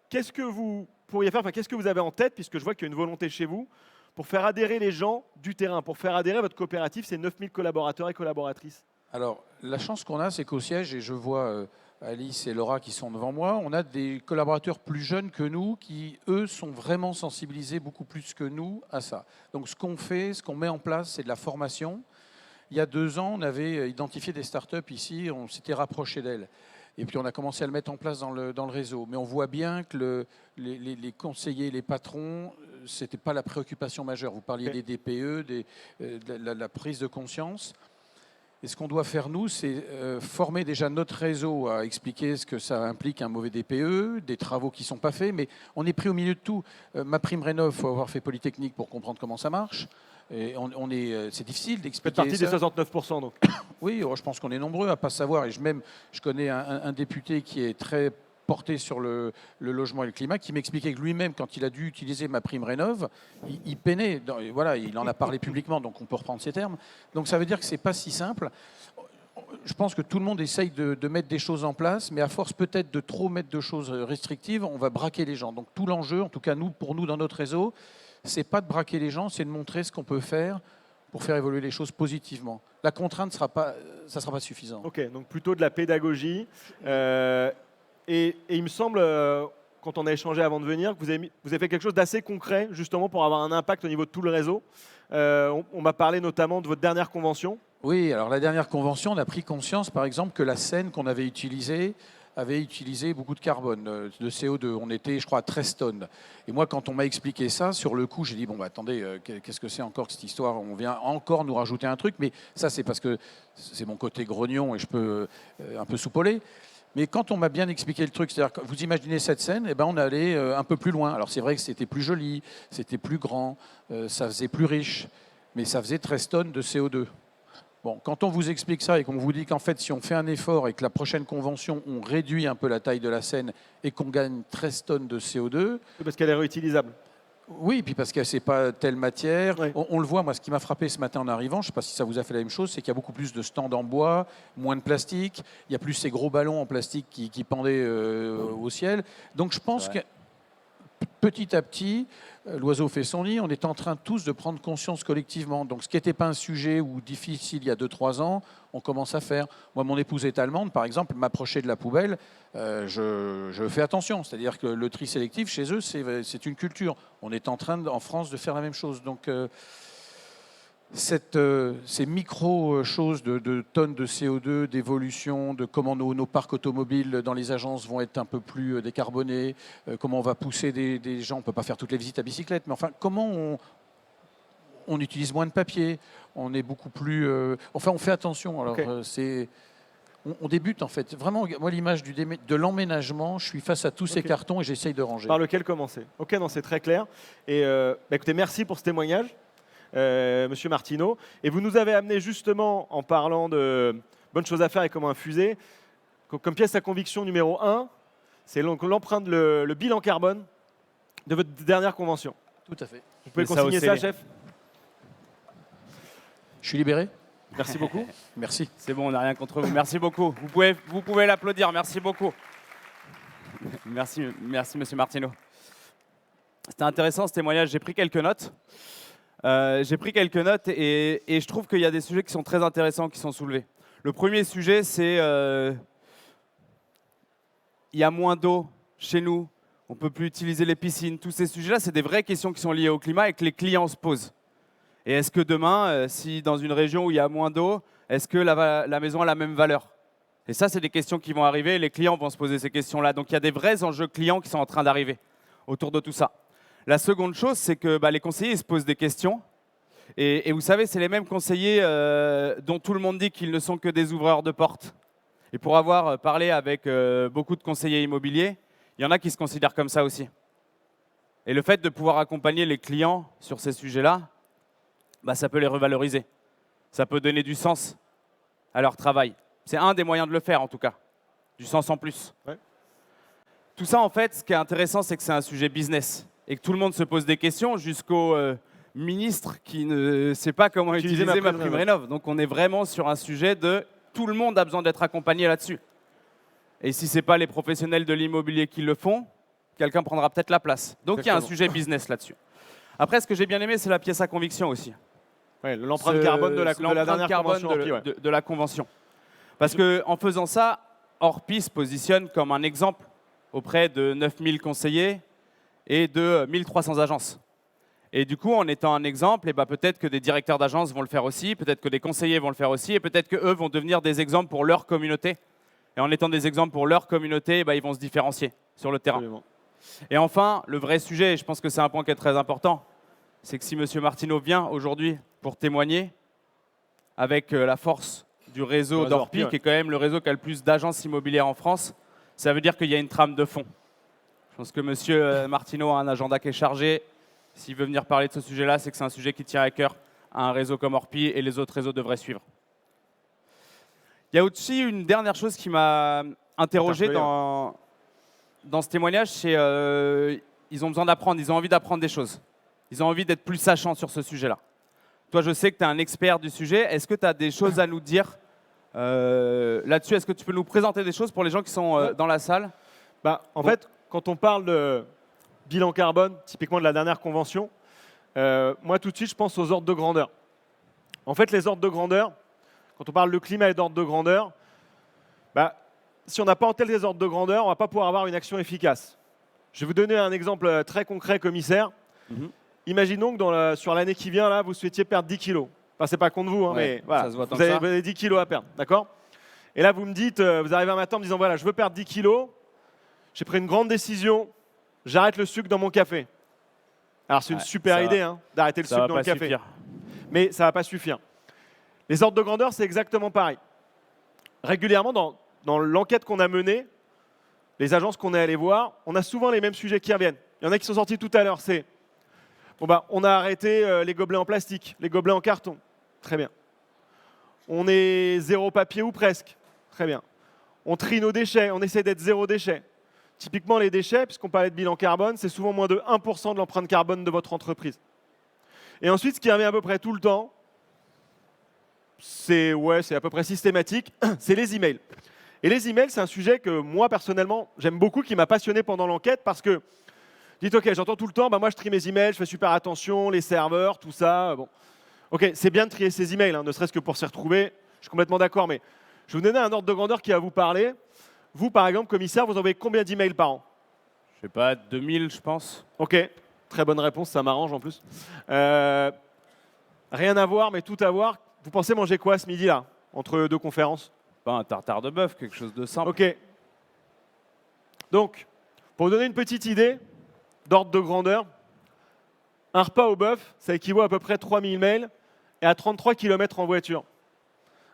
qu'est-ce que vous pourriez faire, enfin, qu'est-ce que vous avez en tête, puisque je vois qu'il y a une volonté chez vous, pour faire adhérer les gens du terrain, pour faire adhérer votre coopérative, ces 9000 collaborateurs et collaboratrices? Alors, la chance qu'on a, c'est qu'au siège, et je vois Alice et Laura qui sont devant moi, on a des collaborateurs plus jeunes que nous qui, eux, sont vraiment sensibilisés beaucoup plus que nous à ça. Donc, ce qu'on fait, ce qu'on met en place, c'est de la formation. Il y a 2 ans, on avait identifié des startups ici, on s'était rapproché d'elles. Et puis, on a commencé à le mettre en place dans le réseau. Mais on voit bien que les conseillers, les patrons, ce n'était pas la préoccupation majeure. Vous parliez des DPE, de la prise de conscience. Et ce qu'on doit faire, nous, c'est former déjà notre réseau à expliquer ce que ça implique un mauvais DPE, des travaux qui ne sont pas faits, mais on est pris au milieu de tout. MaPrimeRénov', il faut avoir fait Polytechnique pour comprendre comment ça marche. Et c'est difficile d'expliquer. Vous faites partie des 69%, donc. Oui, je pense qu'on est nombreux à ne pas savoir. Et je connais un député qui est très porté sur le logement et le climat, qui m'expliquait que lui-même, quand il a dû utiliser MaPrimeRénov', il peinait. Voilà, il en a parlé publiquement, donc on peut reprendre ces termes. Donc ça veut dire que ce n'est pas si simple. Je pense que tout le monde essaye de mettre des choses en place, mais à force peut-être de trop mettre de choses restrictives, on va braquer les gens. Donc tout l'enjeu, en tout cas pour nous dans notre réseau, c'est pas de braquer les gens, c'est de montrer ce qu'on peut faire pour faire évoluer les choses positivement. La contrainte, ça sera pas suffisant. Ok, donc plutôt de la pédagogie. Et il me semble, quand on a échangé avant de venir, que vous avez fait quelque chose d'assez concret, justement, pour avoir un impact au niveau de tout le réseau. On m'a parlé notamment de votre dernière convention. Oui, alors la dernière convention, on a pris conscience, par exemple, que la Seine qu'on avait utilisée avait utilisé beaucoup de carbone, de CO2. On était, je crois, à 13 tonnes. Et moi, quand on m'a expliqué ça, sur le coup, j'ai dit, bon, bah, attendez, qu'est-ce que c'est encore que cette histoire? On vient encore nous rajouter un truc, mais ça, c'est parce que c'est mon côté grognon et je peux un peu soupoler. Mais quand on m'a bien expliqué le truc, c'est-à-dire que vous imaginez cette scène, eh ben on allait un peu plus loin. Alors c'est vrai que c'était plus joli, c'était plus grand, ça faisait plus riche, mais ça faisait 13 tonnes de CO2. Bon, quand on vous explique ça et qu'on vous dit qu'en fait, si on fait un effort et que la prochaine convention, on réduit un peu la taille de la Seine et qu'on gagne 13 tonnes de CO2... Parce qu'elle est réutilisable. Oui, puis parce que c'est pas telle matière. Oui. On le voit, moi, ce qui m'a frappé ce matin en arrivant, je ne sais pas si ça vous a fait la même chose, c'est qu'il y a beaucoup plus de stands en bois, moins de plastique, il y a plus ces gros ballons en plastique qui pendaient au ciel. Donc je pense que petit à petit, l'oiseau fait son nid, on est en train tous de prendre conscience collectivement. Donc ce qui n'était pas un sujet ou difficile il y a 2-3 ans, on commence à faire. Moi, mon épouse est allemande, par exemple, m'approcher de la poubelle, je fais attention. C'est-à-dire que le tri sélectif, chez eux, c'est une culture. On est en train, en France, de faire la même chose. Donc ces micro-choses de tonnes de CO2, d'évolution, de comment nos parcs automobiles dans les agences vont être un peu plus décarbonés, comment on va pousser des gens, on ne peut pas faire toutes les visites à bicyclette, mais enfin, comment on utilise moins de papier, on est beaucoup plus... enfin, on fait attention. Alors, on débute, en fait. Vraiment, moi, l'image de l'emménagement, je suis face à tous ces cartons et j'essaye de ranger. Par lequel commencer? Ok, non, c'est très clair. Et écoutez, merci pour ce témoignage. Monsieur Martineau. Et vous nous avez amené justement, en parlant de bonnes choses à faire et comment infuser, comme pièce à conviction numéro 1, c'est l'empreinte, le bilan carbone de votre dernière convention. Tout à fait. Vous pouvez consigner ça, chef? Je suis libéré? Merci beaucoup. Merci. C'est bon, on n'a rien contre vous. Merci beaucoup. Vous pouvez l'applaudir. Merci beaucoup. Merci, monsieur Martineau. C'était intéressant ce témoignage. J'ai pris quelques notes. Et je trouve qu'il y a des sujets qui sont très intéressants qui sont soulevés. Le premier sujet, c'est il y a moins d'eau chez nous, on ne peut plus utiliser les piscines. Tous ces sujets-là, c'est des vraies questions qui sont liées au climat et que les clients se posent. Et est-ce que demain, si dans une région où il y a moins d'eau, est-ce que la maison a la même valeur? Et ça, c'est des questions qui vont arriver et les clients vont se poser ces questions-là. Donc il y a des vrais enjeux clients qui sont en train d'arriver autour de tout ça. La seconde chose, c'est que les conseillers ils se posent des questions. Et vous savez, c'est les mêmes conseillers dont tout le monde dit qu'ils ne sont que des ouvreurs de portes. Et pour avoir parlé avec beaucoup de conseillers immobiliers, il y en a qui se considèrent comme ça aussi. Et le fait de pouvoir accompagner les clients sur ces sujets-là, ça peut les revaloriser. Ça peut donner du sens à leur travail. C'est un des moyens de le faire, en tout cas. du sens en plus. Ouais. Tout ça, en fait, ce qui est intéressant, c'est que c'est un sujet business et que tout le monde se pose des questions jusqu'au ministre qui ne sait pas comment utiliser ma prime rénov. Donc on est vraiment sur un sujet de tout le monde a besoin d'être accompagné là-dessus. Et si ce n'est pas les professionnels de l'immobilier qui le font, quelqu'un prendra peut-être la place. Donc il y a un sujet business là-dessus. Après, ce que j'ai bien aimé, c'est la pièce à conviction aussi. Ouais, l'empreinte carbone de la dernière carbone convention. de la convention. Parce qu'en faisant ça, Orpi se positionne comme un exemple auprès de 9000 conseillers et de 1300 agences. Et du coup, en étant un exemple, et peut-être que des directeurs d'agence vont le faire aussi, peut-être que des conseillers vont le faire aussi, et peut-être qu'eux vont devenir des exemples pour leur communauté. Et en étant des exemples pour leur communauté, ils vont se différencier sur le terrain. Absolument. Et enfin, le vrai sujet, et je pense que c'est un point qui est très important, c'est que si M. Martineau vient aujourd'hui pour témoigner, avec la force du réseau d'Orpi, qui est quand même le réseau qui a le plus d'agences immobilières en France, ça veut dire qu'il y a une trame de fond. Je pense que M. Martineau a un agenda qui est chargé. S'il veut venir parler de ce sujet-là, c'est que c'est un sujet qui tient à cœur à un réseau comme Orpi et les autres réseaux devraient suivre. Il y a aussi une dernière chose qui m'a interrogé dans ce témoignage, c'est ils ont besoin d'apprendre, ils ont envie d'apprendre des choses. Ils ont envie d'être plus sachants sur ce sujet-là. Toi, je sais que tu es un expert du sujet. Est-ce que tu as des choses à nous dire là-dessus? Est-ce que tu peux nous présenter des choses pour les gens qui sont dans la salle? En fait, quand on parle de bilan carbone, typiquement de la dernière convention, moi tout de suite je pense aux ordres de grandeur. En fait, les ordres de grandeur, quand on parle de climat et d'ordre de grandeur, si on n'a pas en tête les ordres de grandeur, on ne va pas pouvoir avoir une action efficace. Je vais vous donner un exemple très concret, commissaire. Imaginons que sur l'année qui vient, là, vous souhaitiez perdre 10 kilos. Enfin, c'est pas contre vous, mais voilà, vous avez 10 kilos à perdre, d'accord? Et là, vous me dites, vous arrivez un matin en me disant, voilà, je veux perdre 10 kilos, j'ai pris une grande décision, j'arrête le sucre dans mon café. Alors, c'est une super idée d'arrêter le sucre dans le café. Mais ça ne va pas suffire. Les ordres de grandeur, c'est exactement pareil. Régulièrement, dans l'enquête qu'on a menée, les agences qu'on est allé voir, on a souvent les mêmes sujets qui reviennent. Il y en a qui sont sortis tout à l'heure, c'est on a arrêté les gobelets en plastique, les gobelets en carton. Très bien. On est zéro papier ou presque. Très bien. On trie nos déchets, on essaie d'être zéro déchet. Typiquement, les déchets, puisqu'on parlait de bilan carbone, c'est souvent moins de 1% de l'empreinte carbone de votre entreprise. Et ensuite, ce qui revient à peu près tout le temps, c'est à peu près systématique, c'est les emails. Et les emails, c'est un sujet que moi, personnellement, j'aime beaucoup, qui m'a passionné pendant l'enquête, parce que, dites, OK, j'entends tout le temps, moi je trie mes emails, je fais super attention, les serveurs, tout ça. Bon. OK, c'est bien de trier ces emails, ne serait-ce que pour s'y retrouver, je suis complètement d'accord, mais je vais vous donner un ordre de grandeur qui va vous parler. Vous, par exemple, commissaire, vous envoyez combien d'emails par an? Je sais pas, 2000, je pense. OK, très bonne réponse, ça m'arrange en plus. Rien à voir, mais tout à voir. Vous pensez manger quoi ce midi-là, entre deux conférences? Un tartare de bœuf, quelque chose de simple. OK. Donc, pour vous donner une petite idée d'ordre de grandeur, un repas au bœuf, ça équivaut à peu près 3000 mails et à 33 km en voiture.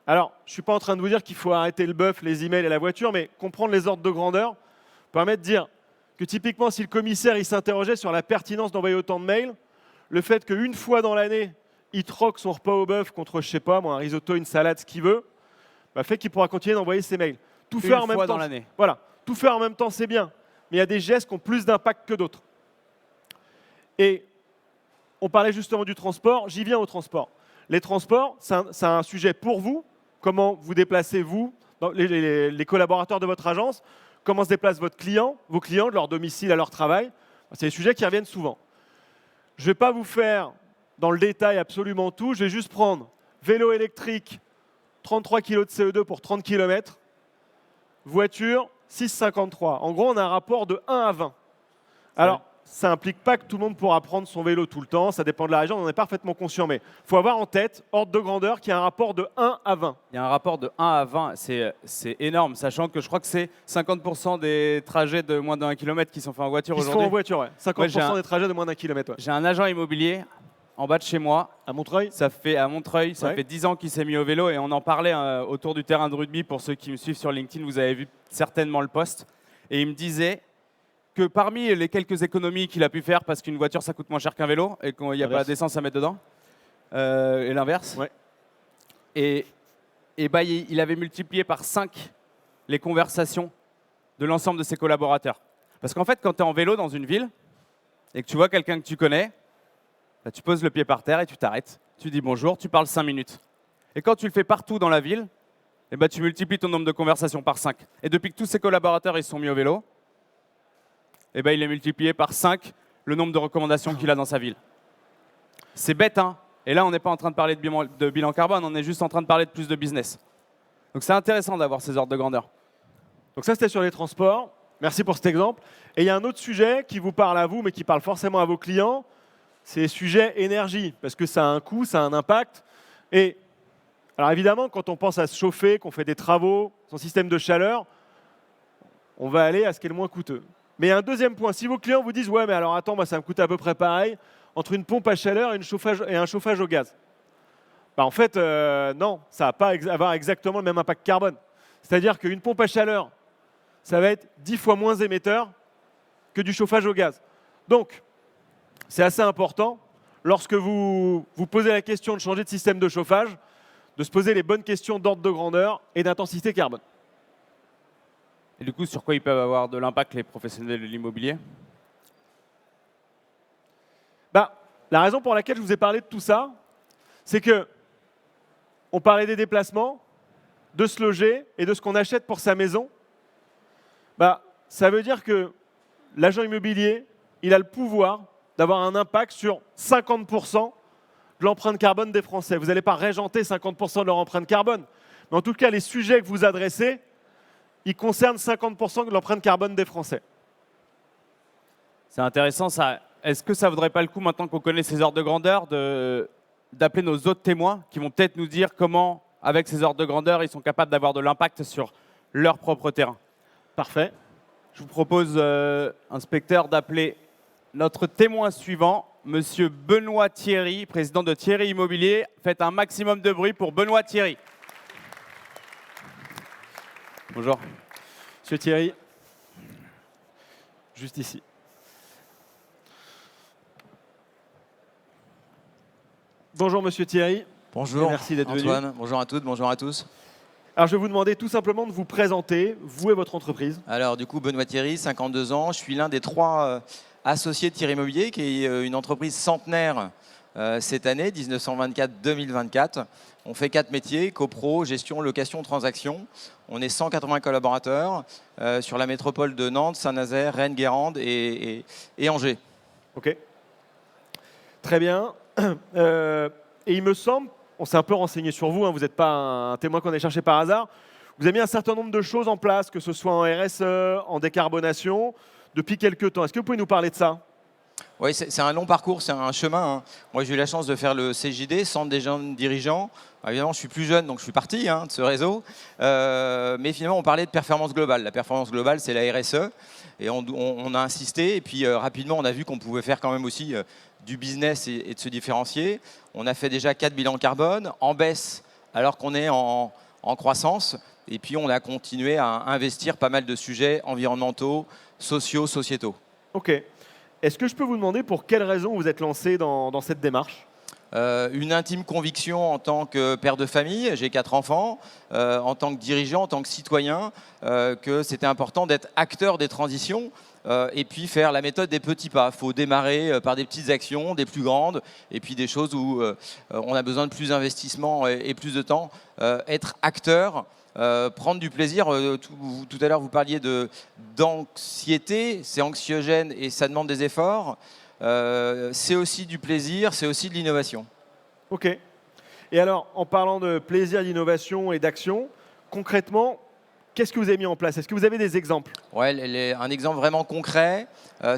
Alors, je ne suis pas en train de vous dire qu'il faut arrêter le bœuf, les emails et la voiture, mais comprendre les ordres de grandeur permet de dire que typiquement, si le commissaire il s'interrogeait sur la pertinence d'envoyer autant de mails, le fait qu'une fois dans l'année, il troque son repas au bœuf contre, je sais pas, un risotto, une salade, ce qu'il veut, fait qu'il pourra continuer d'envoyer ses mails. Tout faire en même temps, dans l'année. Voilà, tout faire en même temps, c'est bien. Mais il y a des gestes qui ont plus d'impact que d'autres. Et on parlait justement du transport. J'y viens au transport. Les transports, c'est un sujet pour vous. Comment vous déplacez, vous, les collaborateurs de votre agence, comment se déplacent vos clients, de leur domicile à leur travail. C'est des sujets qui reviennent souvent. Je ne vais pas vous faire dans le détail absolument tout. Je vais juste prendre vélo électrique, 33 kg de CO2 pour 30 km. Voiture, 6,53. En gros, on a un rapport de 1 à 20. Alors, ça n'implique pas que tout le monde pourra prendre son vélo tout le temps. Ça dépend de la région, on en est parfaitement conscient. Mais il faut avoir en tête, ordre de grandeur, qu'il y a un rapport de 1 à 20. Il y a un rapport de 1 à 20. C'est énorme, sachant que je crois que c'est 50% des trajets de moins d'1 km qui sont faits en voiture aujourd'hui. Qui sont en voiture, ouais. 50% des trajets de moins d'1 km. Ouais. J'ai un agent immobilier en bas de chez moi. À Montreuil. Ça fait 10 ans qu'il s'est mis au vélo et on en parlait autour du terrain de rugby. Pour ceux qui me suivent sur LinkedIn, vous avez vu certainement le post. Et il me disait que parmi les quelques économies qu'il a pu faire, parce qu'une voiture ça coûte moins cher qu'un vélo et qu'il n'y a pas d'essence à mettre dedans, et l'inverse, ouais. et il avait multiplié par 5 les conversations de l'ensemble de ses collaborateurs. Parce qu'en fait, quand tu es en vélo dans une ville et que tu vois quelqu'un que tu connais, bah, tu poses le pied par terre et tu t'arrêtes. Tu dis bonjour, tu parles 5 minutes. Et quand tu le fais partout dans la ville, eh ben, tu multiplies ton nombre de conversations par 5. Et depuis que tous ses collaborateurs ils se sont mis au vélo, eh ben, il est multiplié par 5 le nombre de recommandations qu'il a dans sa ville. C'est bête, hein? Et là, on n'est pas en train de parler de bilan carbone, on est juste en train de parler de plus de business. Donc c'est intéressant d'avoir ces ordres de grandeur. Donc ça, c'était sur les transports. Merci pour cet exemple. Et il y a un autre sujet qui vous parle à vous, mais qui parle forcément à vos clients. C'est le sujet énergie, parce que ça a un coût, ça a un impact. Et alors évidemment, quand on pense à se chauffer, qu'on fait des travaux, son système de chaleur, on va aller à ce qui est le moins coûteux. Mais il y a un deuxième point. Si vos clients vous disent « Ouais, mais alors attends, moi, ça me coûte à peu près pareil entre une pompe à chaleur et un chauffage au gaz. » Bah, en fait, non, ça ne va pas avoir exactement le même impact carbone. C'est-à-dire qu'une pompe à chaleur, ça va être 10 fois moins émetteur que du chauffage au gaz. Donc, c'est assez important, lorsque vous vous posez la question de changer de système de chauffage, de se poser les bonnes questions d'ordre de grandeur et d'intensité carbone. Et du coup, sur quoi ils peuvent avoir de l'impact les professionnels de l'immobilier? Bah, la raison pour laquelle je vous ai parlé de tout ça, c'est que on parlait des déplacements, de se loger et de ce qu'on achète pour sa maison. Bah, ça veut dire que l'agent immobilier, il a le pouvoir d'avoir un impact sur 50% de l'empreinte carbone des Français. Vous n'allez pas régenter 50% de leur empreinte carbone, mais en tout cas, les sujets que vous adressez, ils concernent 50% de l'empreinte carbone des Français. C'est intéressant ça. Est-ce que ça ne vaudrait pas le coup, maintenant qu'on connaît ces ordres de grandeur, d'appeler nos autres témoins qui vont peut-être nous dire comment, avec ces ordres de grandeur, ils sont capables d'avoir de l'impact sur leur propre terrain? Parfait. Je vous propose, inspecteur, d'appeler notre témoin suivant, Monsieur Benoît Thierry, président de Thierry Immobilier. Faites un maximum de bruit pour Benoît Thierry. Bonjour. Monsieur Thierry, juste ici. Bonjour Monsieur Thierry. Bonjour, merci d'être venu. Antoine. Bonjour à toutes, bonjour à tous. Alors je vais vous demander tout simplement de vous présenter, vous et votre entreprise. Alors du coup, Benoît Thierry, 52 ans. Je suis l'un des 3 associés de Thierry Immobilier, qui est une entreprise centenaire cette année, 1924-2024. On fait 4 métiers, copro, gestion, location, transaction. On est 180 collaborateurs sur la métropole de Nantes, Saint-Nazaire, Rennes, Guérande et Angers. Ok. Très bien. Et il me semble, on s'est un peu renseigné sur vous, hein, vous n'êtes pas un témoin qu'on ait cherché par hasard, vous avez mis un certain nombre de choses en place, que ce soit en RSE, en décarbonation, depuis quelques temps. Est-ce que vous pouvez nous parler de ça? Oui, c'est un long parcours, c'est un chemin. Hein. Moi, j'ai eu la chance de faire le CJD, Centre des jeunes dirigeants. Alors, évidemment, je suis plus jeune, donc je suis parti de ce réseau. Mais finalement, on parlait de performance globale. La performance globale, c'est la RSE. Et on a insisté. Et puis, rapidement, on a vu qu'on pouvait faire quand même aussi du business et de se différencier. On a fait déjà 4 bilans carbone, en baisse, alors qu'on est en croissance. Et puis, on a continué à investir pas mal de sujets environnementaux, sociaux, sociétaux. Ok. Est-ce que je peux vous demander pour quelles raisons vous êtes lancé dans cette démarche? Une intime conviction en tant que père de famille, j'ai 4 enfants, en tant que dirigeant, en tant que citoyen, que c'était important d'être acteur des transitions et puis faire la méthode des petits pas. Il faut démarrer par des petites actions, des plus grandes, et puis des choses où on a besoin de plus d'investissement et plus de temps. Être acteur, prendre du plaisir. Tout à l'heure, vous parliez d'anxiété, c'est anxiogène et ça demande des efforts. C'est aussi du plaisir, c'est aussi de l'innovation. Ok. Et alors, en parlant de plaisir, d'innovation et d'action, concrètement, qu'est-ce que vous avez mis en place? Est-ce que vous avez des exemples? Ouais, un exemple vraiment concret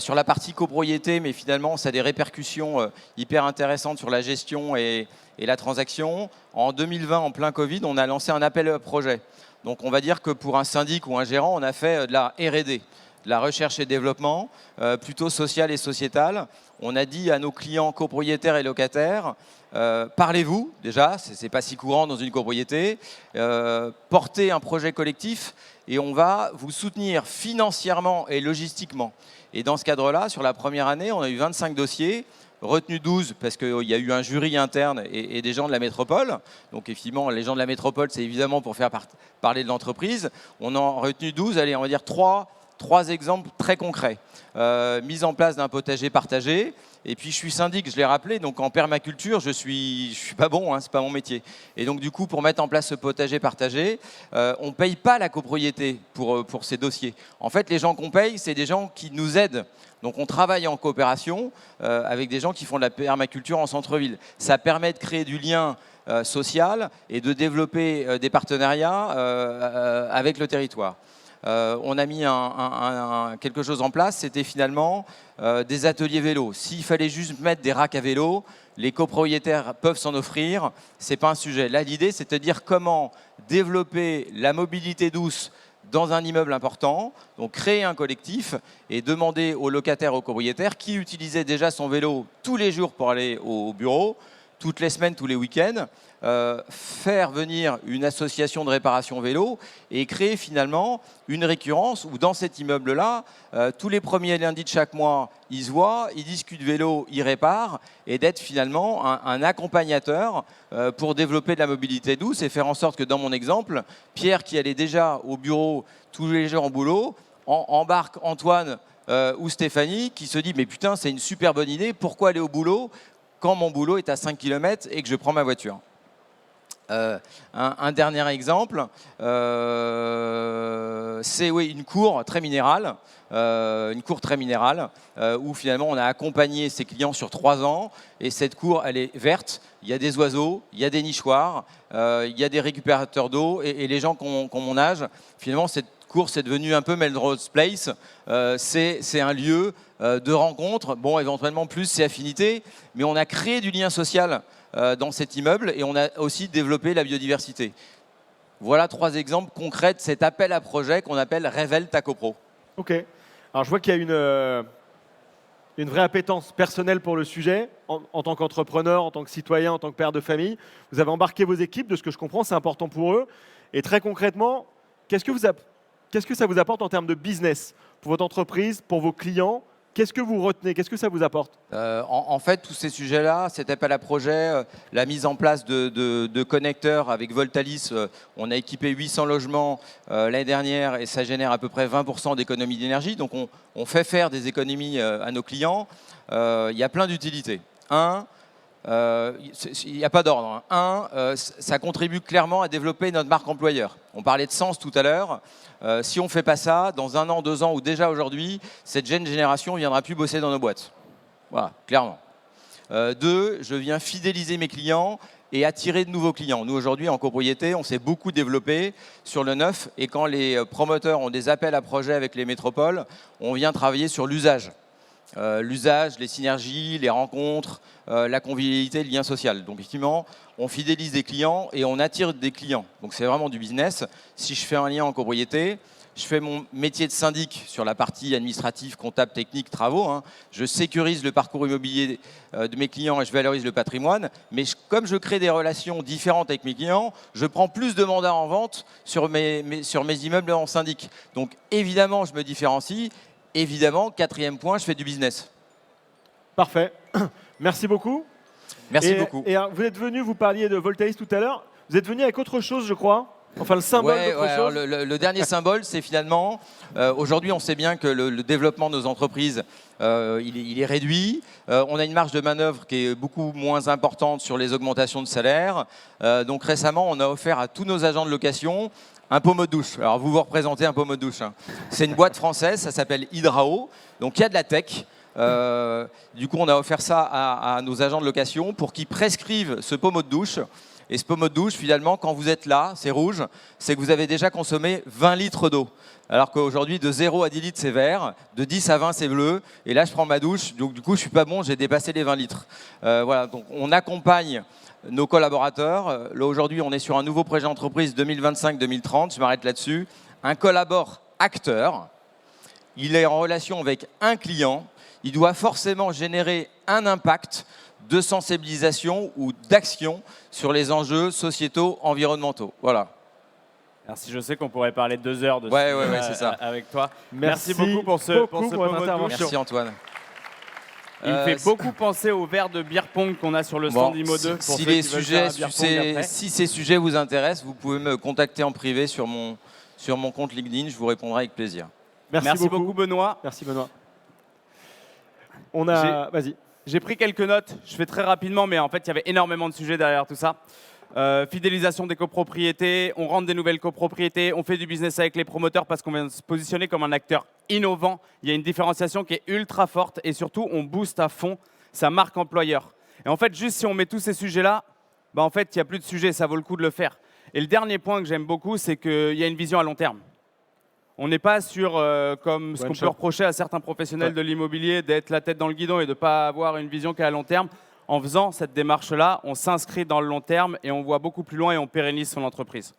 sur la partie copropriété, mais finalement, ça a des répercussions hyper intéressantes sur la gestion et la transaction. En 2020, en plein Covid, on a lancé un appel à projet. Donc, on va dire que pour un syndic ou un gérant, on a fait de la R&D. De la recherche et développement, plutôt sociale et sociétale. On a dit à nos clients copropriétaires et locataires, parlez-vous, déjà, ce n'est pas si courant dans une copropriété, portez un projet collectif et on va vous soutenir financièrement et logistiquement. Et dans ce cadre-là, sur la première année, on a eu 25 dossiers retenu 12 parce qu'il y a eu un jury interne et des gens de la métropole. Donc effectivement, les gens de la métropole, c'est évidemment pour faire parler de l'entreprise. On en a retenu 12, allez, on va dire trois exemples très concrets. Mise en place d'un potager partagé. Et puis je suis syndic, je l'ai rappelé, donc en permaculture, je suis pas bon, hein, c'est pas mon métier. Et donc du coup, pour mettre en place ce potager partagé, on ne paye pas la copropriété pour ces dossiers. En fait, les gens qu'on paye, c'est des gens qui nous aident. Donc on travaille en coopération avec des gens qui font de la permaculture en centre-ville. Ça permet de créer du lien social et de développer des partenariats avec le territoire. On a mis quelque chose en place, c'était finalement des ateliers vélo. S'il fallait juste mettre des racks à vélo, les copropriétaires peuvent s'en offrir, ce n'est pas un sujet. Là, l'idée, c'est de dire comment développer la mobilité douce dans un immeuble important, donc créer un collectif et demander aux locataires, aux copropriétaires qui utilisaient déjà son vélo tous les jours pour aller au bureau, toutes les semaines, tous les week-ends, faire venir une association de réparation vélo et créer finalement une récurrence où dans cet immeuble-là, tous les premiers lundis de chaque mois, ils se voient, ils discutent vélo, ils réparent et d'être finalement un accompagnateur pour développer de la mobilité douce et faire en sorte que dans mon exemple, Pierre qui allait déjà au bureau tous les jours en boulot, embarque Antoine ou Stéphanie qui se dit mais putain c'est une super bonne idée, pourquoi aller au boulot quand mon boulot est à 5 km et que je prends ma voiture. Un dernier exemple, c'est une cour très minérale, où finalement on a accompagné ses clients sur 3 ans et cette cour elle est verte, il y a des oiseaux, il y a des nichoirs, il y a des récupérateurs d'eau et les gens qui ont mon âge, finalement cette cour c'est devenu un peu Melrose Place, c'est un lieu de rencontre, bon éventuellement plus c'est affinité, mais on a créé du lien social dans cet immeuble et on a aussi développé la biodiversité. Voilà 3 exemples concrets de cet appel à projet qu'on appelle Révèle ta copro. Ok. Alors je vois qu'il y a une vraie appétence personnelle pour le sujet, en tant qu'entrepreneur, en tant que citoyen, en tant que père de famille. Vous avez embarqué vos équipes, de ce que je comprends, c'est important pour eux. Et très concrètement, qu'est-ce que ça vous apporte en termes de business pour votre entreprise, pour vos clients? Qu'est-ce que vous retenez? Qu'est-ce que ça vous apporte? En fait, tous ces sujets-là, cet appel à projet, la mise en place de connecteurs avec Voltalis, on a équipé 800 logements l'année dernière et ça génère à peu près 20% d'économie d'énergie. Donc on fait faire des économies à nos clients. Il y a plein d'utilités. Il n'y a pas d'ordre. Ça contribue clairement à développer notre marque employeur. On parlait de sens tout à l'heure. Si on ne fait pas ça, dans 1 an, 2 ans ou déjà aujourd'hui, cette jeune génération ne viendra plus bosser dans nos boîtes. Voilà, clairement. 2, je viens fidéliser mes clients et attirer de nouveaux clients. Nous, aujourd'hui, en copropriété, on s'est beaucoup développé sur le neuf. Et quand les promoteurs ont des appels à projets avec les métropoles, on vient travailler sur l'usage. L'usage, les synergies, les rencontres, la convivialité, le lien social. Donc effectivement, on fidélise des clients et on attire des clients. Donc c'est vraiment du business. Si je fais un lien en copropriété, je fais mon métier de syndic sur la partie administrative, comptable, technique, travaux. Je sécurise le parcours immobilier de mes clients et je valorise le patrimoine. Mais comme je crée des relations différentes avec mes clients, je prends plus de mandats en vente sur mes immeubles en syndic. Donc évidemment, je me différencie. Évidemment, 4e point, je fais du business. Parfait. Merci beaucoup. Merci beaucoup. Et vous êtes venu, vous parliez de Voltalis tout à l'heure. Vous êtes venu avec autre chose, je crois. Enfin, le symbole d'autre chose. Le dernier symbole, c'est finalement, aujourd'hui, on sait bien que le développement de nos entreprises, il est réduit. On a une marge de manœuvre qui est beaucoup moins importante sur les augmentations de salaire. Donc récemment, on a offert à tous nos agents de location un pommeau de douche. Alors, vous représentez un pommeau de douche. C'est une boîte française, ça s'appelle Hydrao. Donc, il y a de la tech. Du coup, on a offert ça à nos agents de location pour qu'ils prescrivent ce pommeau de douche. Et ce pommeau de douche, finalement, quand vous êtes là, c'est rouge, c'est que vous avez déjà consommé 20 litres d'eau. Alors qu'aujourd'hui, de 0 à 10 litres, c'est vert, de 10 à 20, c'est bleu. Et là, je prends ma douche, donc du coup, je ne suis pas bon, j'ai dépassé les 20 litres. Voilà, donc on accompagne nos collaborateurs. Là, aujourd'hui, on est sur un nouveau projet d'entreprise 2025-2030, je m'arrête là-dessus. Un collabore acteur, il est en relation avec un client, il doit forcément générer un impact de sensibilisation ou d'action sur les enjeux sociétaux, environnementaux. Voilà. Merci, je sais qu'on pourrait parler 2 heures de c'est ça. avec toi. Merci beaucoup pour ce pour votre intervention. Merci Antoine. Il fait beaucoup penser au verre de beer pong qu'on a sur le stand Imo 2. Si ces sujets vous intéressent, vous pouvez me contacter en privé sur mon compte LinkedIn. Je vous répondrai avec plaisir. Merci beaucoup, Benoît. Merci, Benoît. Vas-y. J'ai pris quelques notes. Je fais très rapidement, mais en fait, il y avait énormément de sujets derrière tout ça. Fidélisation des copropriétés, on rentre des nouvelles copropriétés, on fait du business avec les promoteurs parce qu'on vient se positionner comme un acteur innovant. Il y a une différenciation qui est ultra forte et surtout, on booste à fond sa marque employeur. Et en fait, juste si on met tous ces sujets-là, bah en fait, il n'y a plus de sujets, ça vaut le coup de le faire. Et le dernier point que j'aime beaucoup, c'est qu'il y a une vision à long terme. On n'est pas sur, comme ce qu'on peut reprocher à certains professionnels de l'immobilier, d'être la tête dans le guidon et de ne pas avoir une vision qui est à long terme. En faisant cette démarche-là, on s'inscrit dans le long terme et on voit beaucoup plus loin et on pérennise son entreprise.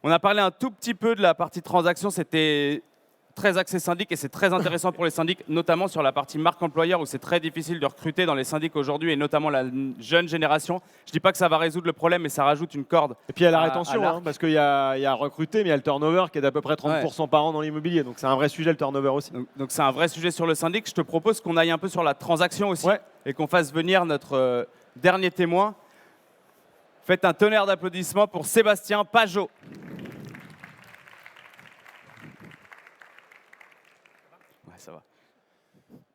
On a parlé un tout petit peu de la partie transaction, c'était très axé syndic et c'est très intéressant pour les syndics, notamment sur la partie marque employeur où c'est très difficile de recruter dans les syndics aujourd'hui et notamment la jeune génération. Je ne dis pas que ça va résoudre le problème, mais ça rajoute une corde. Et puis il y a la rétention, parce qu'il y a recruter, mais il y a le turnover qui est d'à peu près 30% par an dans l'immobilier. Donc c'est un vrai sujet le turnover aussi. Donc c'est un vrai sujet sur le syndic. Je te propose qu'on aille un peu sur la transaction aussi et qu'on fasse venir notre dernier témoin. Faites un tonnerre d'applaudissements pour Sébastien Pajot. Ça va.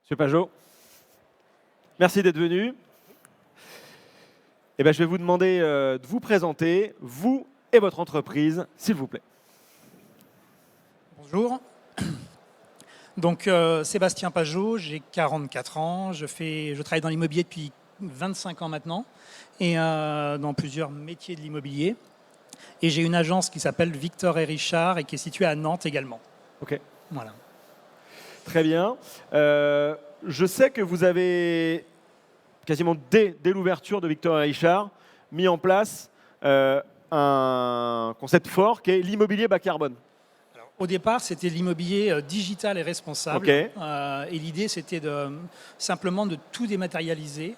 Monsieur Pajot, merci d'être venu. Je vais vous demander de vous présenter, vous et votre entreprise, s'il vous plaît. Bonjour. Donc, Sébastien Pajot, j'ai 44 ans. Je travaille dans l'immobilier depuis 25 ans maintenant et dans plusieurs métiers de l'immobilier. Et j'ai une agence qui s'appelle Victor et Richard et qui est située à Nantes également. Ok. Voilà. Très bien. Je sais que vous avez, quasiment dès l'ouverture de Victor et Richard, mis en place un concept fort qui est l'immobilier bas carbone. Alors, au départ, c'était l'immobilier digital et responsable. Okay. Et l'idée, c'était simplement de tout dématérialiser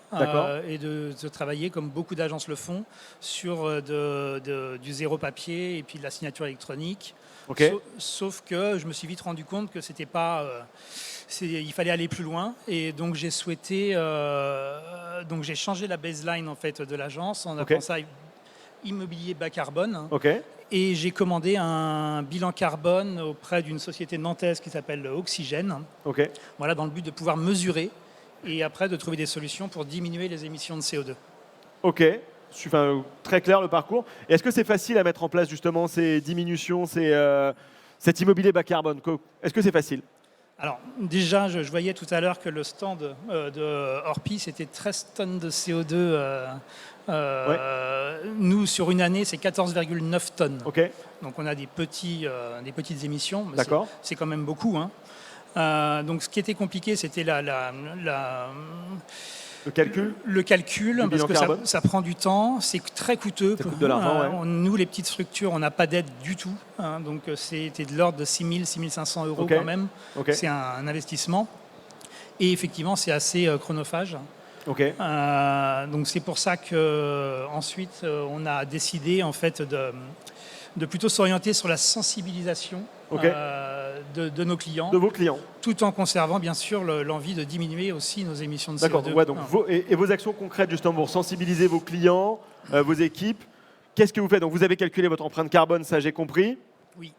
et de travailler, comme beaucoup d'agences le font, sur du zéro papier et puis de la signature électronique. Okay. Sauf que je me suis vite rendu compte que c'était pas, il fallait aller plus loin et donc j'ai souhaité, donc j'ai changé la baseline en fait de l'agence en appelant ça immobilier bas carbone. Okay. Et j'ai commandé un bilan carbone auprès d'une société nantaise qui s'appelle Oxygène. Okay. Voilà, dans le but de pouvoir mesurer et après de trouver des solutions pour diminuer les émissions de CO2. Ok. Très clair le parcours. Et est-ce que c'est facile à mettre en place justement ces diminutions, cet immobilier bas carbone? Est-ce que c'est facile? Alors déjà, je voyais tout à l'heure que le stand de Orpi, c'était 13 tonnes de CO2. Nous, sur une année, c'est 14,9 tonnes. Okay. Donc on a des petites émissions. D'accord. C'est quand même beaucoup. Donc ce qui était compliqué, c'était le calcul, parce que ça prend du temps, c'est très coûteux. Ça coûte de l'argent, Nous, les petites structures, on n'a pas d'aide du tout. Donc c'était de l'ordre de 6 000, 6 500 euros quand même. Okay. C'est un investissement. Et effectivement, c'est assez chronophage. Okay. Donc c'est pour ça qu'ensuite, on a décidé en fait de plutôt s'orienter sur la sensibilisation de nos clients. De vos clients. Tout en conservant bien sûr l'envie de diminuer aussi nos émissions de CO2. D'accord, donc vos actions concrètes justement pour sensibiliser vos clients, vos équipes, qu'est-ce que vous faites? Donc vous avez calculé votre empreinte carbone, ça j'ai compris. Oui.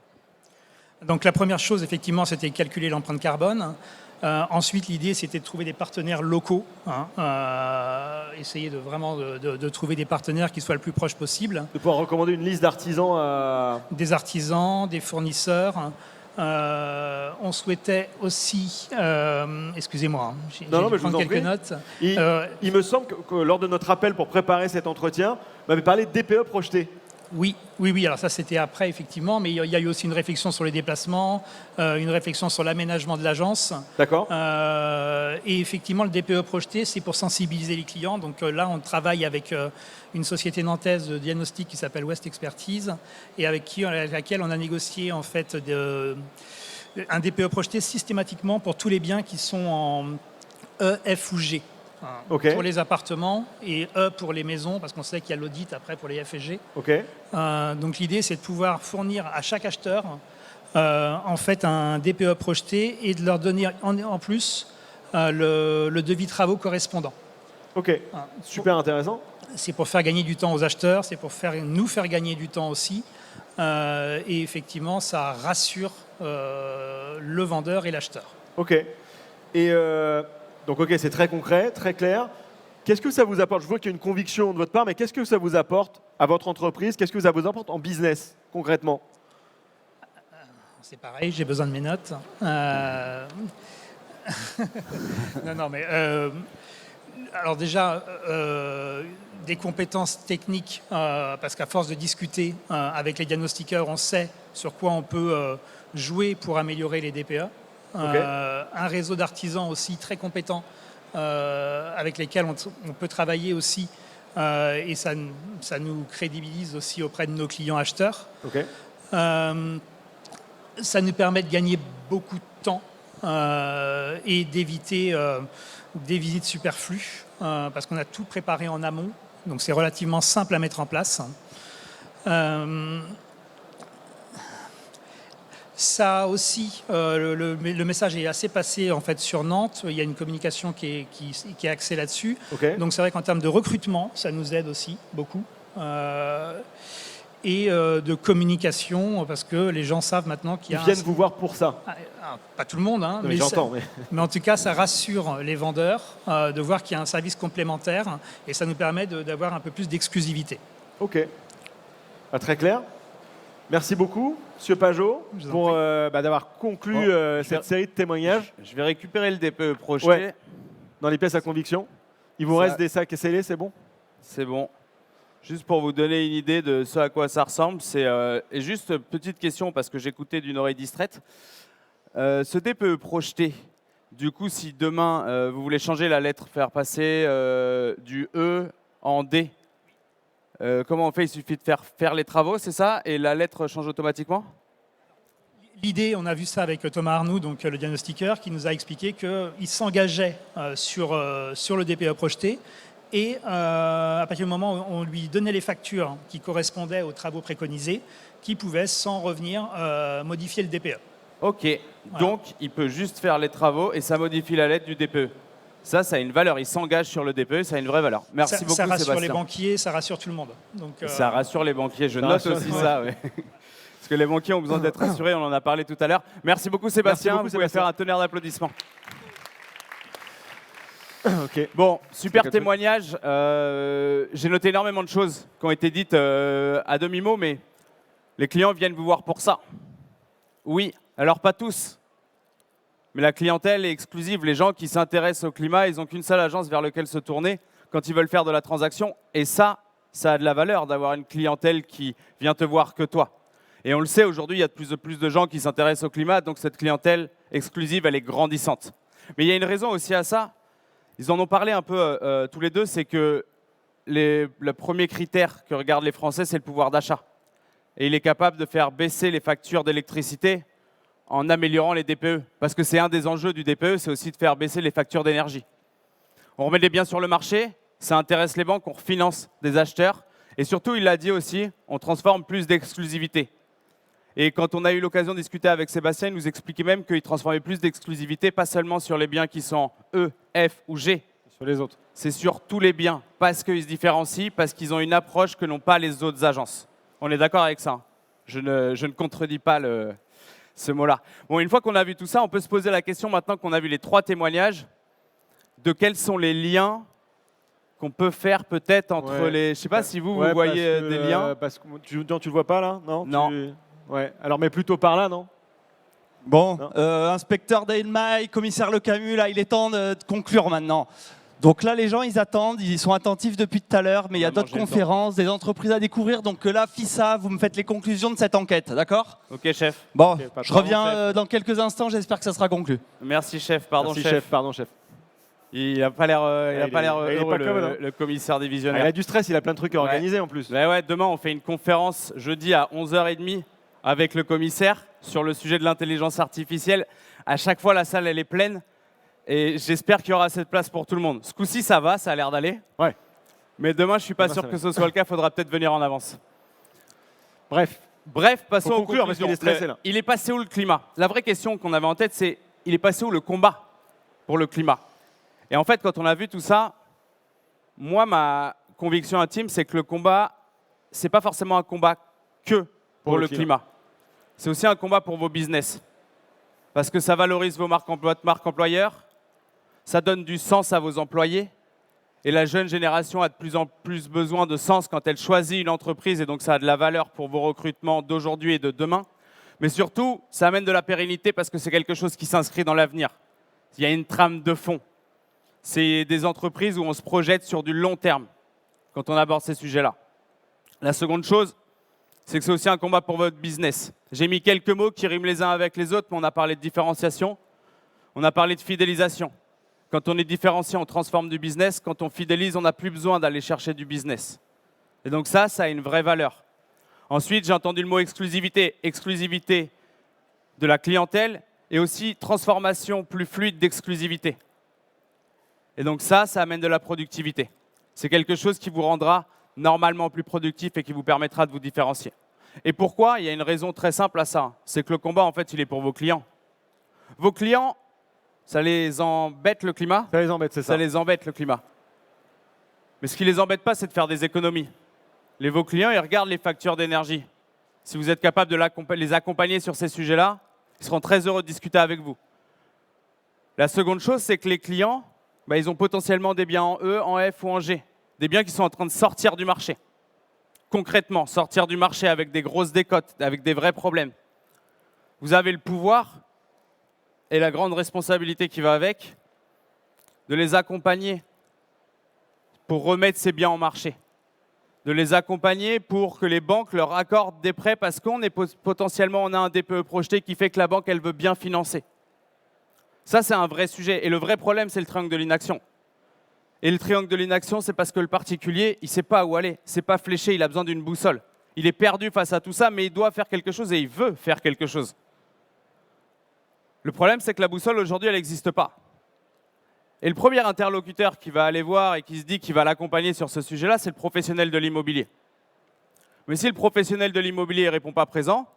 Donc la première chose effectivement c'était calculer l'empreinte carbone. Ensuite, l'idée, c'était de trouver des partenaires locaux, essayer de trouver des partenaires qui soient le plus proches possible. De pouvoir recommander une liste d'artisans Des artisans, des fournisseurs. On souhaitait aussi... excusez-moi, j'ai dû prendre quelques notes. Il me semble que lors de notre appel pour préparer cet entretien, vous m'avez parlé de DPE projeté. Oui. Alors ça, c'était après, effectivement, mais il y a eu aussi une réflexion sur les déplacements, une réflexion sur l'aménagement de l'agence. D'accord. Et effectivement, le DPE projeté, c'est pour sensibiliser les clients. Donc là, on travaille avec une société nantaise de diagnostic qui s'appelle West Expertise et avec laquelle on a négocié en fait un DPE projeté systématiquement pour tous les biens qui sont en E, F ou G. Pour les appartements et pour les maisons, parce qu'on sait qu'il y a l'audit après pour les F et G. Donc l'idée, c'est de pouvoir fournir à chaque acheteur en fait un DPE projeté et de leur donner en plus le devis travaux correspondant. Ok, super intéressant. C'est pour faire gagner du temps aux acheteurs, c'est pour nous faire gagner du temps aussi. Et effectivement, ça rassure le vendeur et l'acheteur. Ok. Et donc, ok, c'est très concret, très clair. Qu'est-ce que ça vous apporte? Je vois qu'il y a une conviction de votre part, mais qu'est-ce que ça vous apporte à votre entreprise? Qu'est-ce que ça vous apporte en business, concrètement? C'est pareil, j'ai besoin de mes notes. Non, mais alors déjà, des compétences techniques, parce qu'à force de discuter avec les diagnostiqueurs, on sait sur quoi on peut jouer pour améliorer les DPE. Un réseau d'artisans aussi très compétents avec lesquels on peut travailler aussi, et ça nous crédibilise aussi auprès de nos clients acheteurs. Ça nous permet de gagner beaucoup de temps et d'éviter des visites superflues parce qu'on a tout préparé en amont, donc c'est relativement simple à mettre en place. Ça aussi, le message est assez passé en fait sur Nantes. Il y a une communication qui est axée là-dessus. Donc c'est vrai qu'en termes de recrutement, ça nous aide aussi beaucoup. Et de communication, parce que les gens savent maintenant qu'il y a... Ils viennent vous voir pour ça. Pas tout le monde, hein, mais j'entends. Mais en tout cas, ça rassure les vendeurs de voir qu'il y a un service complémentaire et ça nous permet d'avoir un peu plus d'exclusivité. Ok. Très clair. Merci beaucoup, Monsieur Pajot, pour d'avoir conclu cette série de témoignages. Je vais récupérer le DPE projeté. Ouais. Dans les pièces à conviction. Il vous reste des sacs et scellés, c'est bon? C'est bon. Juste pour vous donner une idée de ce à quoi ça ressemble, et juste petite question parce que j'écoutais d'une oreille distraite. Ce DPE projeté, du coup, si demain vous voulez changer la lettre, faire passer du E en D, comment on fait? Il suffit de faire les travaux, c'est ça? Et la lettre change automatiquement? L'idée, on a vu ça avec Thomas Arnoux, donc le diagnostiqueur, qui nous a expliqué qu'il s'engageait sur le DPE projeté. Et à partir du moment où on lui donnait les factures qui correspondaient aux travaux préconisés, qui pouvait, sans revenir, modifier le DPE. Ok, voilà. Donc il peut juste faire les travaux et ça modifie la lettre du DPE. Ça a une valeur, il s'engage sur le DPE, ça a une vraie valeur. Merci beaucoup, Sébastien. Ça rassure Sébastien. Les banquiers, ça rassure tout le monde. Donc, ça rassure les banquiers, je note aussi ça. Ouais. Parce que les banquiers ont besoin d'être rassurés, on en a parlé tout à l'heure. Merci beaucoup Sébastien, vous pouvez faire un tonnerre d'applaudissements. Okay. Bon, super témoignage. J'ai noté énormément de choses qui ont été dites à demi-mot, mais les clients viennent vous voir pour ça. Oui, alors pas tous, mais la clientèle est exclusive. Les gens qui s'intéressent au climat, ils n'ont qu'une seule agence vers laquelle se tourner quand ils veulent faire de la transaction. Et ça a de la valeur d'avoir une clientèle qui vient te voir que toi. Et on le sait, aujourd'hui, il y a de plus en plus de gens qui s'intéressent au climat, donc cette clientèle exclusive, elle est grandissante. Mais il y a une raison aussi à ça. Ils en ont parlé un peu tous les deux, c'est que le premier critère que regardent les Français, c'est le pouvoir d'achat. Et il est capable de faire baisser les factures d'électricité en améliorant les DPE. Parce que c'est un des enjeux du DPE, c'est aussi de faire baisser les factures d'énergie. On remet des biens sur le marché, ça intéresse les banques, on refinance des acheteurs. Et surtout, il l'a dit aussi, on transforme plus d'exclusivité. Et quand on a eu l'occasion de discuter avec Sébastien, il nous expliquait même qu'il transformait plus d'exclusivité, pas seulement sur les biens qui sont E, F ou G. Sur les autres. C'est sur tous les biens, parce qu'ils se différencient, parce qu'ils ont une approche que n'ont pas les autres agences. On est d'accord avec ça? Je ne contredis pas ce mot-là. Bon, une fois qu'on a vu tout ça, on peut se poser la question, maintenant qu'on a vu les 3 témoignages, de quels sont les liens qu'on peut faire peut-être entre les... Je ne sais pas si vous voyez des liens. Parce que tu le vois pas là? Non. Non. Ouais. Alors, mais plutôt par là, non? Bon, inspecteur d'Ailmail, commissaire Le Camus, là, il est temps de conclure maintenant. Donc là, les gens, ils attendent, ils sont attentifs depuis tout à l'heure, mais il y a d'autres conférences, des entreprises à découvrir. Donc là, FISA, vous me faites les conclusions de cette enquête, d'accord? Ok, chef. Bon, okay, je reviens dans quelques instants, j'espère que ça sera conclu. Merci, chef. Pardon, Merci, chef. Pardon, chef. Il n'a pas l'air heureux, le commissaire divisionnaire. Il a du stress, il a plein de trucs à organiser en plus. Ouais, demain, on fait une conférence jeudi à 11h30 avec le commissaire sur le sujet de l'intelligence artificielle. À chaque fois, la salle, elle est pleine. Et j'espère qu'il y aura assez de place pour tout le monde. Ce coup-ci, ça va, ça a l'air d'aller. Ouais. Mais demain, je ne suis pas sûr que ce soit le cas. Il faudra peut-être venir en avance. Bref, passons au conclure parce qu'il est stressé là. Il est passé où le climat? La vraie question qu'on avait en tête, c'est il est passé où le combat pour le climat. Et en fait, quand on a vu tout ça, moi, ma conviction intime, c'est que le combat, c'est pas forcément un combat que pour le climat. C'est aussi un combat pour vos business. Parce que ça valorise votre marque employeur, ça donne du sens à vos employés, et la jeune génération a de plus en plus besoin de sens quand elle choisit une entreprise, et donc ça a de la valeur pour vos recrutements d'aujourd'hui et de demain. Mais surtout, ça amène de la pérennité parce que c'est quelque chose qui s'inscrit dans l'avenir. Il y a une trame de fond. C'est des entreprises où on se projette sur du long terme quand on aborde ces sujets-là. La seconde chose, c'est que c'est aussi un combat pour votre business. J'ai mis quelques mots qui riment les uns avec les autres, mais on a parlé de différenciation, on a parlé de fidélisation. Quand on est différencié, on transforme du business. Quand on fidélise, on n'a plus besoin d'aller chercher du business. Et donc ça a une vraie valeur. Ensuite, j'ai entendu le mot exclusivité. Exclusivité de la clientèle et aussi transformation plus fluide d'exclusivité. Et donc ça amène de la productivité. C'est quelque chose qui vous rendra normalement plus productif et qui vous permettra de vous différencier. Et pourquoi? Il y a une raison très simple à ça. C'est que le combat, en fait, il est pour vos clients. Vos clients, ça les embête le climat? Ça les embête, c'est ça. Ça les embête le climat. Mais ce qui les embête pas, c'est de faire des économies. Vos clients, ils regardent les factures d'énergie. Si vous êtes capable de les accompagner sur ces sujets-là, ils seront très heureux de discuter avec vous. La seconde chose, c'est que les clients, ils ont potentiellement des biens en E, en F ou en G. Des biens qui sont en train de sortir du marché. Concrètement, sortir du marché avec des grosses décotes, avec des vrais problèmes. Vous avez le pouvoir et la grande responsabilité qui va avec de les accompagner pour remettre ces biens en marché. De les accompagner pour que les banques leur accordent des prêts parce qu'on est potentiellement, on a un DPE projeté qui fait que la banque, elle veut bien financer. Ça, c'est un vrai sujet. Et le vrai problème, c'est le triangle de l'inaction. Et le triangle de l'inaction, c'est parce que le particulier, il ne sait pas où aller. C'est pas fléché, il a besoin d'une boussole. Il est perdu face à tout ça, mais il doit faire quelque chose et il veut faire quelque chose. Le problème, c'est que la boussole, aujourd'hui, elle n'existe pas. Et le premier interlocuteur qui va aller voir et qui se dit qu'il va l'accompagner sur ce sujet-là, c'est le professionnel de l'immobilier. Mais si le professionnel de l'immobilier ne répond pas présent,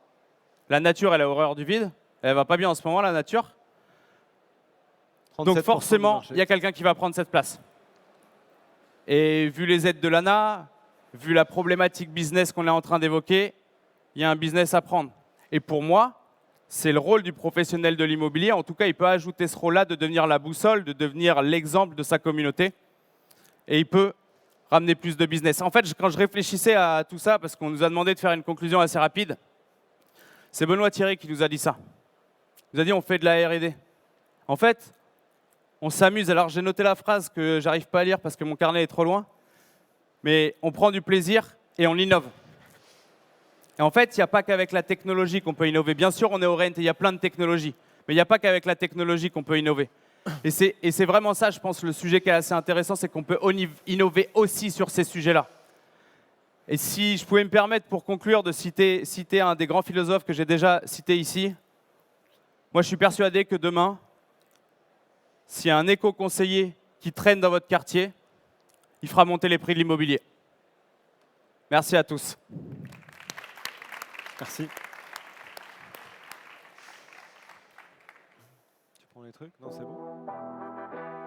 la nature, elle a horreur du vide. Elle ne va pas bien en ce moment, la nature. Donc forcément, il y a quelqu'un qui va prendre cette place. Et vu les aides de l'ANA, vu la problématique business qu'on est en train d'évoquer, il y a un business à prendre. Et pour moi, c'est le rôle du professionnel de l'immobilier. En tout cas, il peut ajouter ce rôle-là de devenir la boussole, de devenir l'exemple de sa communauté. Et il peut ramener plus de business. En fait, quand je réfléchissais à tout ça, parce qu'on nous a demandé de faire une conclusion assez rapide, c'est Benoît Thierry qui nous a dit ça. Il nous a dit on fait de la R&D. En fait, on s'amuse. Alors, j'ai noté la phrase que j'arrive pas à lire parce que mon carnet est trop loin. Mais on prend du plaisir et on innove. Et en fait, il n'y a pas qu'avec la technologie qu'on peut innover. Bien sûr, on est au Rent et il y a plein de technologies. Mais il n'y a pas qu'avec la technologie qu'on peut innover. Et c'est vraiment ça, je pense, le sujet qui est assez intéressant, c'est qu'on peut innover aussi sur ces sujets-là. Et si je pouvais me permettre, pour conclure, de citer un des grands philosophes que j'ai déjà cité ici, moi, je suis persuadé que demain, s'il y a un éco-conseiller qui traîne dans votre quartier, il fera monter les prix de l'immobilier. Merci à tous. Merci. Tu prends les trucs? Non, c'est bon.